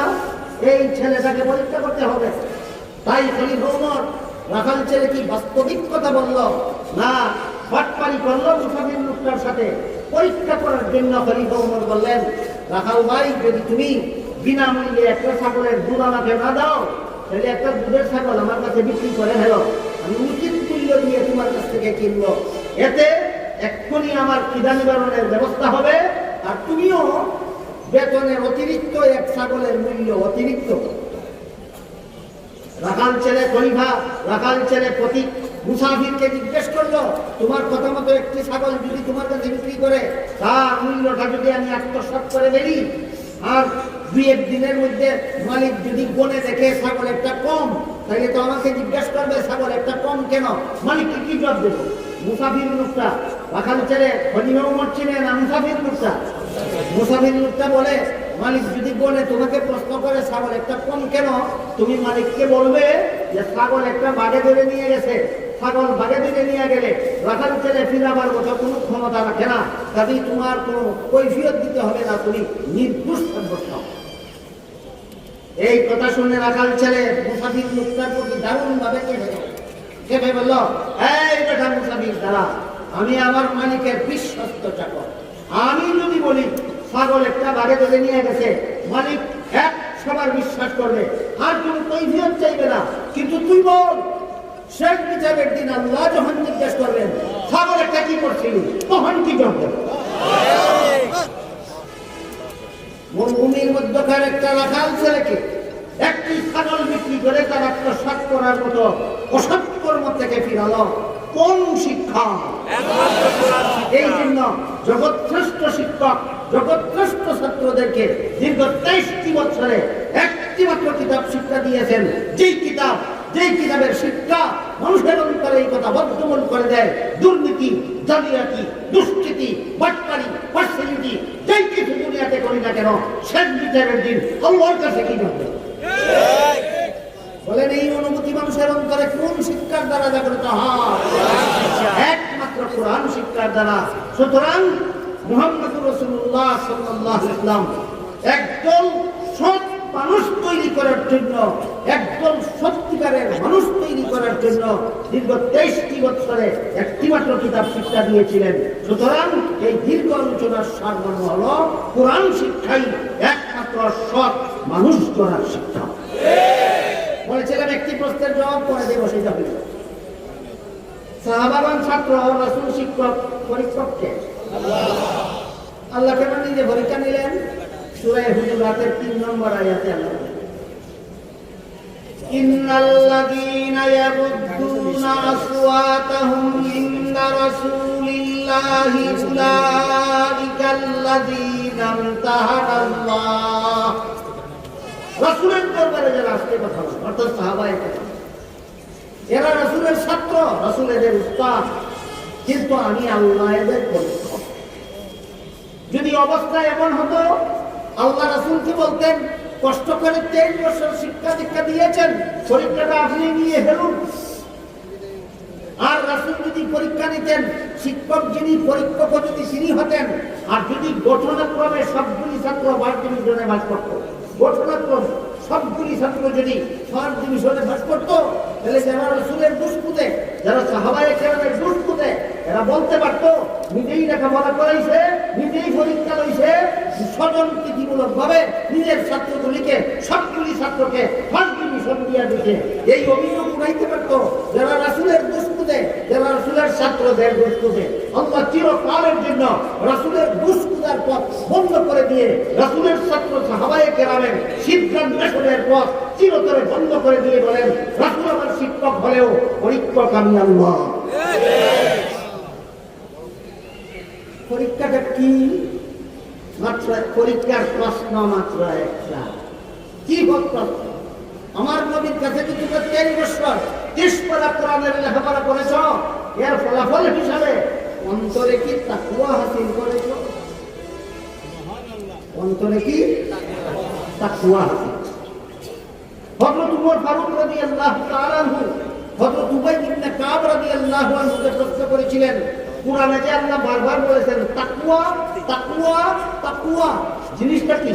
এই ছেলেটাকে পরীক্ষা করতে হবে। তাই খলিফা ওমর রাখাল ছেলে কি বাস্তবিক কথা বলল না বাটপারি করলো মুসাফির লোকটার সাথে, পরীক্ষা করার জন্য খলিফা ওমর বললেন রাখাল ভাই, যদি তুমি বিনামূল্যে একটা ছাগলের দুধ আমাকে না দাও, তাহলে একটা দুধের ছাগল আমার কাছে বিক্রি করে ফেলো, আমি উচিত মূল্য দিয়ে তোমার কাছ থেকে কিনবো। এতে এক্ষুনি আমার খিদা নিবারণের ব্যবস্থা হবে, আর তুমিও বেতনের অতিরিক্ত এক ছাগলের মূল্য অতিরিক্ত। রাখাল ছেলে খলিফা, রাখাল ছেলে প্রতীক মুসাফিরকে জিজ্ঞেস করলো তোমার কথা মতো একটি ছাগল যদি তোমার কাছে বিক্রি করে, তার মূল্যটা যদি আমি আত্মসাৎ করে বেরি, আর দুই এক দিনের মধ্যে মালিক যদি গনে দেখে ছাগল একটা কম, তাহলে তো আমাকে জিজ্ঞাসা করবে ছাগল একটা কম কেন, মালিককে কি জবাব দেবো? মুসাফির লোকটা রাখাল ছেলে খলিফা ওমর ছিলেন না মুসাফির লোকটা? মুসাফির লোকটা বলে মালিক যদি বলে তোমাকে প্রশ্ন করে ছাগল একটা কম কেন, তুমি মালিককে বলবে যে ছাগল একটা বাঘে ধরে নিয়ে গেছে, ছাগল বাঘে ধরে নিয়ে গেলে রাখাল ছেলে ফিরাবার মতো কোনো ক্ষমতা রাখে না, কাজেই তোমার কোনো কৈফিয়ত দিতে হবে না, তুমি নির্দোষ সাব্যস্ত। এই কথা শুনে রাখাল ছেলে মুসাফির লোকটার প্রতি দারুণ ভাবে কেঁপে বলল এই বেটা মুসাফির দাঁড়া, আমি আমার মালিকের বিশ্বস্ত চাকর, আমি যদি বলি ছাগল একটা বাঘে ধরে নিয়ে গেছে, মালিক এক সবার বিশ্বাস করবে, আর কোনো কৈফিয়ত চাইবে না। কিন্তু তুই বল, শেষ বিচারের দিন আল্লাহ যখন জিজ্ঞেস করবেন ছাগল একটা কি করছিলি, তখন কি করবেন? মরুভূমির মধ্যকার একটা রাখাল ছেলেকে একটি ছাগল বিক্রি করে তার আত্মসাৎ করার মতো অসৎ কর্ম থেকে ফিরালো কোন শিক্ষা? এই জন্য জগৎশ্রেষ্ঠ শিক্ষক, জগৎশ্রেষ্ঠ ছাত্রদেরকে দীর্ঘ 23টি বছরে একটি মাত্র কিতাব শিক্ষা দিয়েছেন, যেই কিতাবের শিক্ষা মানুষের অন্তরে এই কথা বদ্ধমূল করে দেয়। দুর্নীতি, জালিয়াতি, দুষ্কৃতি, বাটপারি, পার্সিয়ালিটি যেই কিছু দুনিয়াতে করি না কেন, শেষ বিচারের দিন আল্লাহর কাছে কি হবে? বলেন, এই অনুভূতি মানুষের অন্তরে কোন শিক্ষার দ্বারা জাগ্রত হয়? একমাত্র কোরআন শিক্ষার দ্বারা। সুতরাং মুহাম্মদুর রাসূলুল্লাহ সাল্লাল্লাহু আলাইহি ওয়াসাল্লাম একদল সৎ মানুষ তৈরি করার জন্য, একদল সত্যিকারের মানুষ তৈরি করার জন্য দীর্ঘ 23টি বছরে একটি মাত্র কিতাব শিক্ষা দিয়েছিলেন। সুতরাং এই দীর্ঘ আলোচনার সারমর্ম হলো কোরআন শিক্ষাই একমাত্র সৎ মানুষ গড়ার শিক্ষা। বলেছিলাম একটি প্রশ্নের জবাব করে দেব, সেটা হল সাহাবাগণ ছাত্র, রাসূল শিক্ষক, পরীক্ষককে আল্লাহ কেন নিজে পরীক্ষা নিলেন? সূরা হুজুরাতের 3 নম্বর আয়াতে আল্লাহ বলেন, ইন্নাল্লাযীনা ইয়াগুদ্দুনা আসওয়াতাহুম ইনদা রাসূলিল্লাহি উলাইকাল্লাযীনা ইমতাহানাল্লাহ। রাসূলের দরবারে যারা আসতে কথা বলে, অর্থাৎ সাহাবায়ে কেরাম, এরা রাসূলের ছাত্র, রাসূলের উস্তাদ, কিন্তু আমি আল্লাহ এদের পরীক্ষক। যদি অবস্থা এমন হতো, আল্লাহ রাসূল কি বলতেন? কষ্ট করে 23 বছর শিক্ষা দীক্ষা দিয়েছেন, পরীক্ষাটা আপনি নিয়ে ফেলুন। আর রাসূল যদি পরীক্ষা নিতেন, শিক্ষক যিনি, পরীক্ষক যদি তিনি হতেন, আর যদি ঘটনাক্রমে সবগুলি ছাত্র ফার্স্ট ডিভিশনে পাস করত, ঘটনাক্রমে সবগুলি ছাত্র যদি ফার্স্ট ডিভিশনে পাস করত, তাহলে যারা রাসূলের দুষ্পুতে, যারা সাহাবায়ে কেরামের দুষ্পুতে, এরা বলতে পারতো নিজেই লেখাপড়া করাইছে, নিজেই পরীক্ষা লইছে, স্বজনপ্রীতিমূলক ভাবে নিজের ছাত্রগুলিকে, সবগুলি ছাত্রকে ফার্স্ট ডিভিশন দিয়ে দিতে। এই অভিযোগ উঠাইতে পারতো যারা রাসূলের দুষ্পুতে, যারা রাসূলের ছাত্রদের দুষ্পুতে। আল্লাহ চিরকালের জন্য রাসূলের দুষ্পুতার পথ বন্ধ করে দিয়ে রাসূলের ছাত্র সাহাবায়ে কেরামের সিদ্ধান্তের পথ চিরতরে বন্ধ করে দিয়ে বলেন, রাসূল আমার শিক্ষক হলেও পরীক্ষক আমি আল্লাহ। পরীক্ষাটা কি? মাত্র পরীক্ষার প্রশ্ন মাত্র একটা। কি প্রশ্ন? আমার নবীর কাছে কি তুমি 23 বছর 30 পারা কোরআনের লেখাপড়া করেছ? এর ফলাফল হিসাবে অন্তরে কি তাকওয়া হাসিল করেছ? অন্তরে কি তাকওয়া হাসিল? হযরত উমর ফারুক রাদিয়াল্লাহু তাআলা আনহু হযরত উবাই ইবনে কাব রাদিয়াল্লাহু আনহুকে প্রশ্ন করেছিলেন, কুরআনে যে আল্লাহ বারবার বলেছেন তাকওয়া তাকওয়া তাকওয়া, জিনিসটা কি?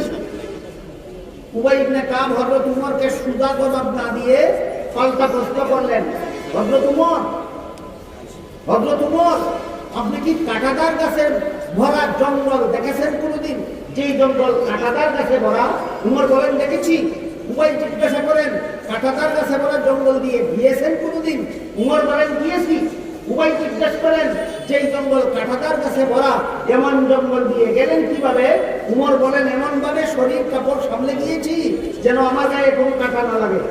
উবাই ইবনে কাব হযরত উমরকে সুজা জবাব না দিয়ে পাল্টা প্রশ্ন করলেন, হযরত উমর আপনি কি কাঁটাতার গাছের ভরা জঙ্গল দেখেছেন কোনদিন? যেই জঙ্গল কাঁটাতার গাছে ভরা? উমর বলেন দেখেছি। উবাই জিজ্ঞাসা করেন, কাঁটাতার গাছে ভরা জঙ্গল দিয়ে গিয়েছেন কোনদিন? উমর বলেন গিয়েছি। উবাই জিজ্ঞাসা করেন, যেই জঙ্গল কাঁটাতার গাছে ভরা, এমন জঙ্গল দিয়ে গেলেন কিভাবে? উমর বলেন এমন ভাবে শরীর কাপড় সামলে গিয়েছি যেন আমার গায়ে কোনো কাঁটা না লাগে।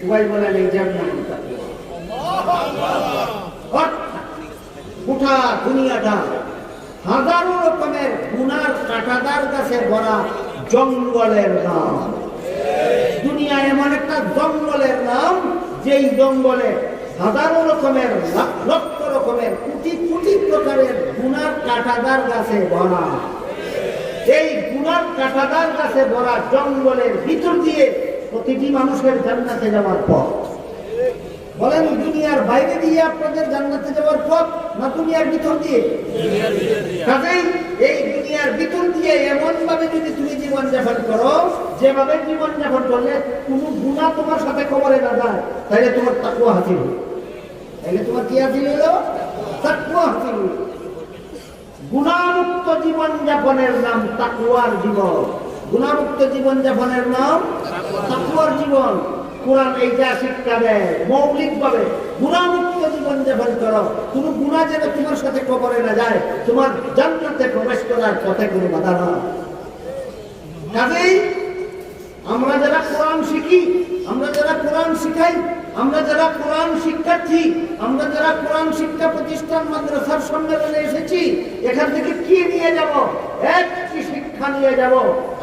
উবাই বলেন এই জন্য গোটা দুনিয়াটা হাজারো রকমের গুনার কাঁটাতার গাছে ভরা জঙ্গলের নাম। দুনিয়া এমন একটা জঙ্গলের নাম, যেই জঙ্গলে হাজারো রকমের, লক্ষ রকমের, কোটি কোটি প্রকারের গুনার কাঁটাতার গাছে ভরা। এই গুনার কাঁটাতার গাছে ভরা জঙ্গলের ভিতর দিয়ে প্রতিটি মানুষের জান্নাতে যাওয়ার পথ। বলেন দুনিয়ার বাইরে দিয়ে আপনাদের জান্নাতে যাওয়ার পথ না দুনিয়ার ভিতর দিয়ে? কাজেই এই দুনিয়ার ভিতর দিয়ে এমন ভাবে যদি তুমি জীবন যাপন করো, যেভাবে জীবন যাপন করলে কোনো গুনাহ তোমার সাথে কবরে না যায়, তাহলে তোমার তাকওয়া হাসিল হলো। তাহলে তোমার কি হাসিল হলো? তাকওয়া হাসিল হলো। গুনাহমুক্ত জীবন যাপনের নাম তাকওয়ার জীবন। গুণামুক্ত জীবন যাপনের নাম তাকওয়ার জীবন। কোরআন এইটা শিক্ষা দেয় মৌলিকভাবে, গুণামুক্ত জীবন যাপন করো, কোনো গুণা যেন তোমার সাথে কবরে না যায়, তোমার জান্নাতে প্রবেশ করার পথে কোনো বাধা না। কাজেই আমরা যারা কোরআন শিখি, আমরা যারা কোরআন শিখাই, আমরা যারা কোরআন শিক্ষার্থী, আমরা যারা কোরআন শিক্ষা প্রতিষ্ঠান মাদ্রাসার সম্মেলনে এসেছি, এখান থেকে কি নিয়ে যাব? একটি শিক্ষা নিয়ে যাব।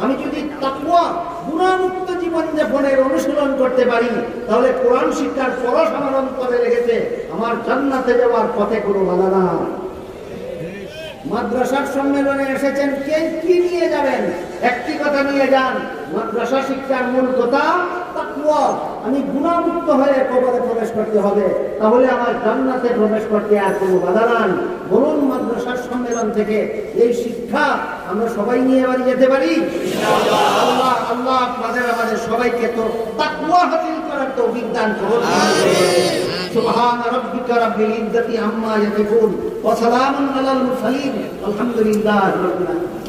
আমি যদি তাকওয়া গুণামুক্ত জীবন যাপনের অনুশীলন করতে পারি, তাহলে কোরআন শিক্ষার পরশ আমার অন্তরে লেগেছে, আমার জান্নাতে যাওয়ার পথে কোনো বাধা না। মাদ্রাসার সম্মেলনে এসেছেন, কে কি নিয়ে যাবেন? একটি কথা নিয়ে যান, মাদ্রাসা শিক্ষার মূল কথা তাকওয়া। আমি গুনাহমুক্ত হয়ে কবরে প্রবেশ করতে হবে, তাহলে আমার জান্নাতে প্রবেশ করতে আর কোনো বাধা নাই। বলুন, মাদ্রাসার সম্মেলন থেকে এই শিক্ষা আমরা সবাই নিয়ে বাড়ি যেতে পারি? আল্লাহ আল্লাহ আমাদের সবাইকে তো তাকওয়া হাসিল করার তৌফিক দান করুন। সুবহান রাব্বিকা রাব্বিল ইজ্জাতি আম্মা ইয়াসিফুন ওয়া সালামুন আলাল মুরসালিন আলহামদুলিল্লাহি রাব্বিল আলামিন।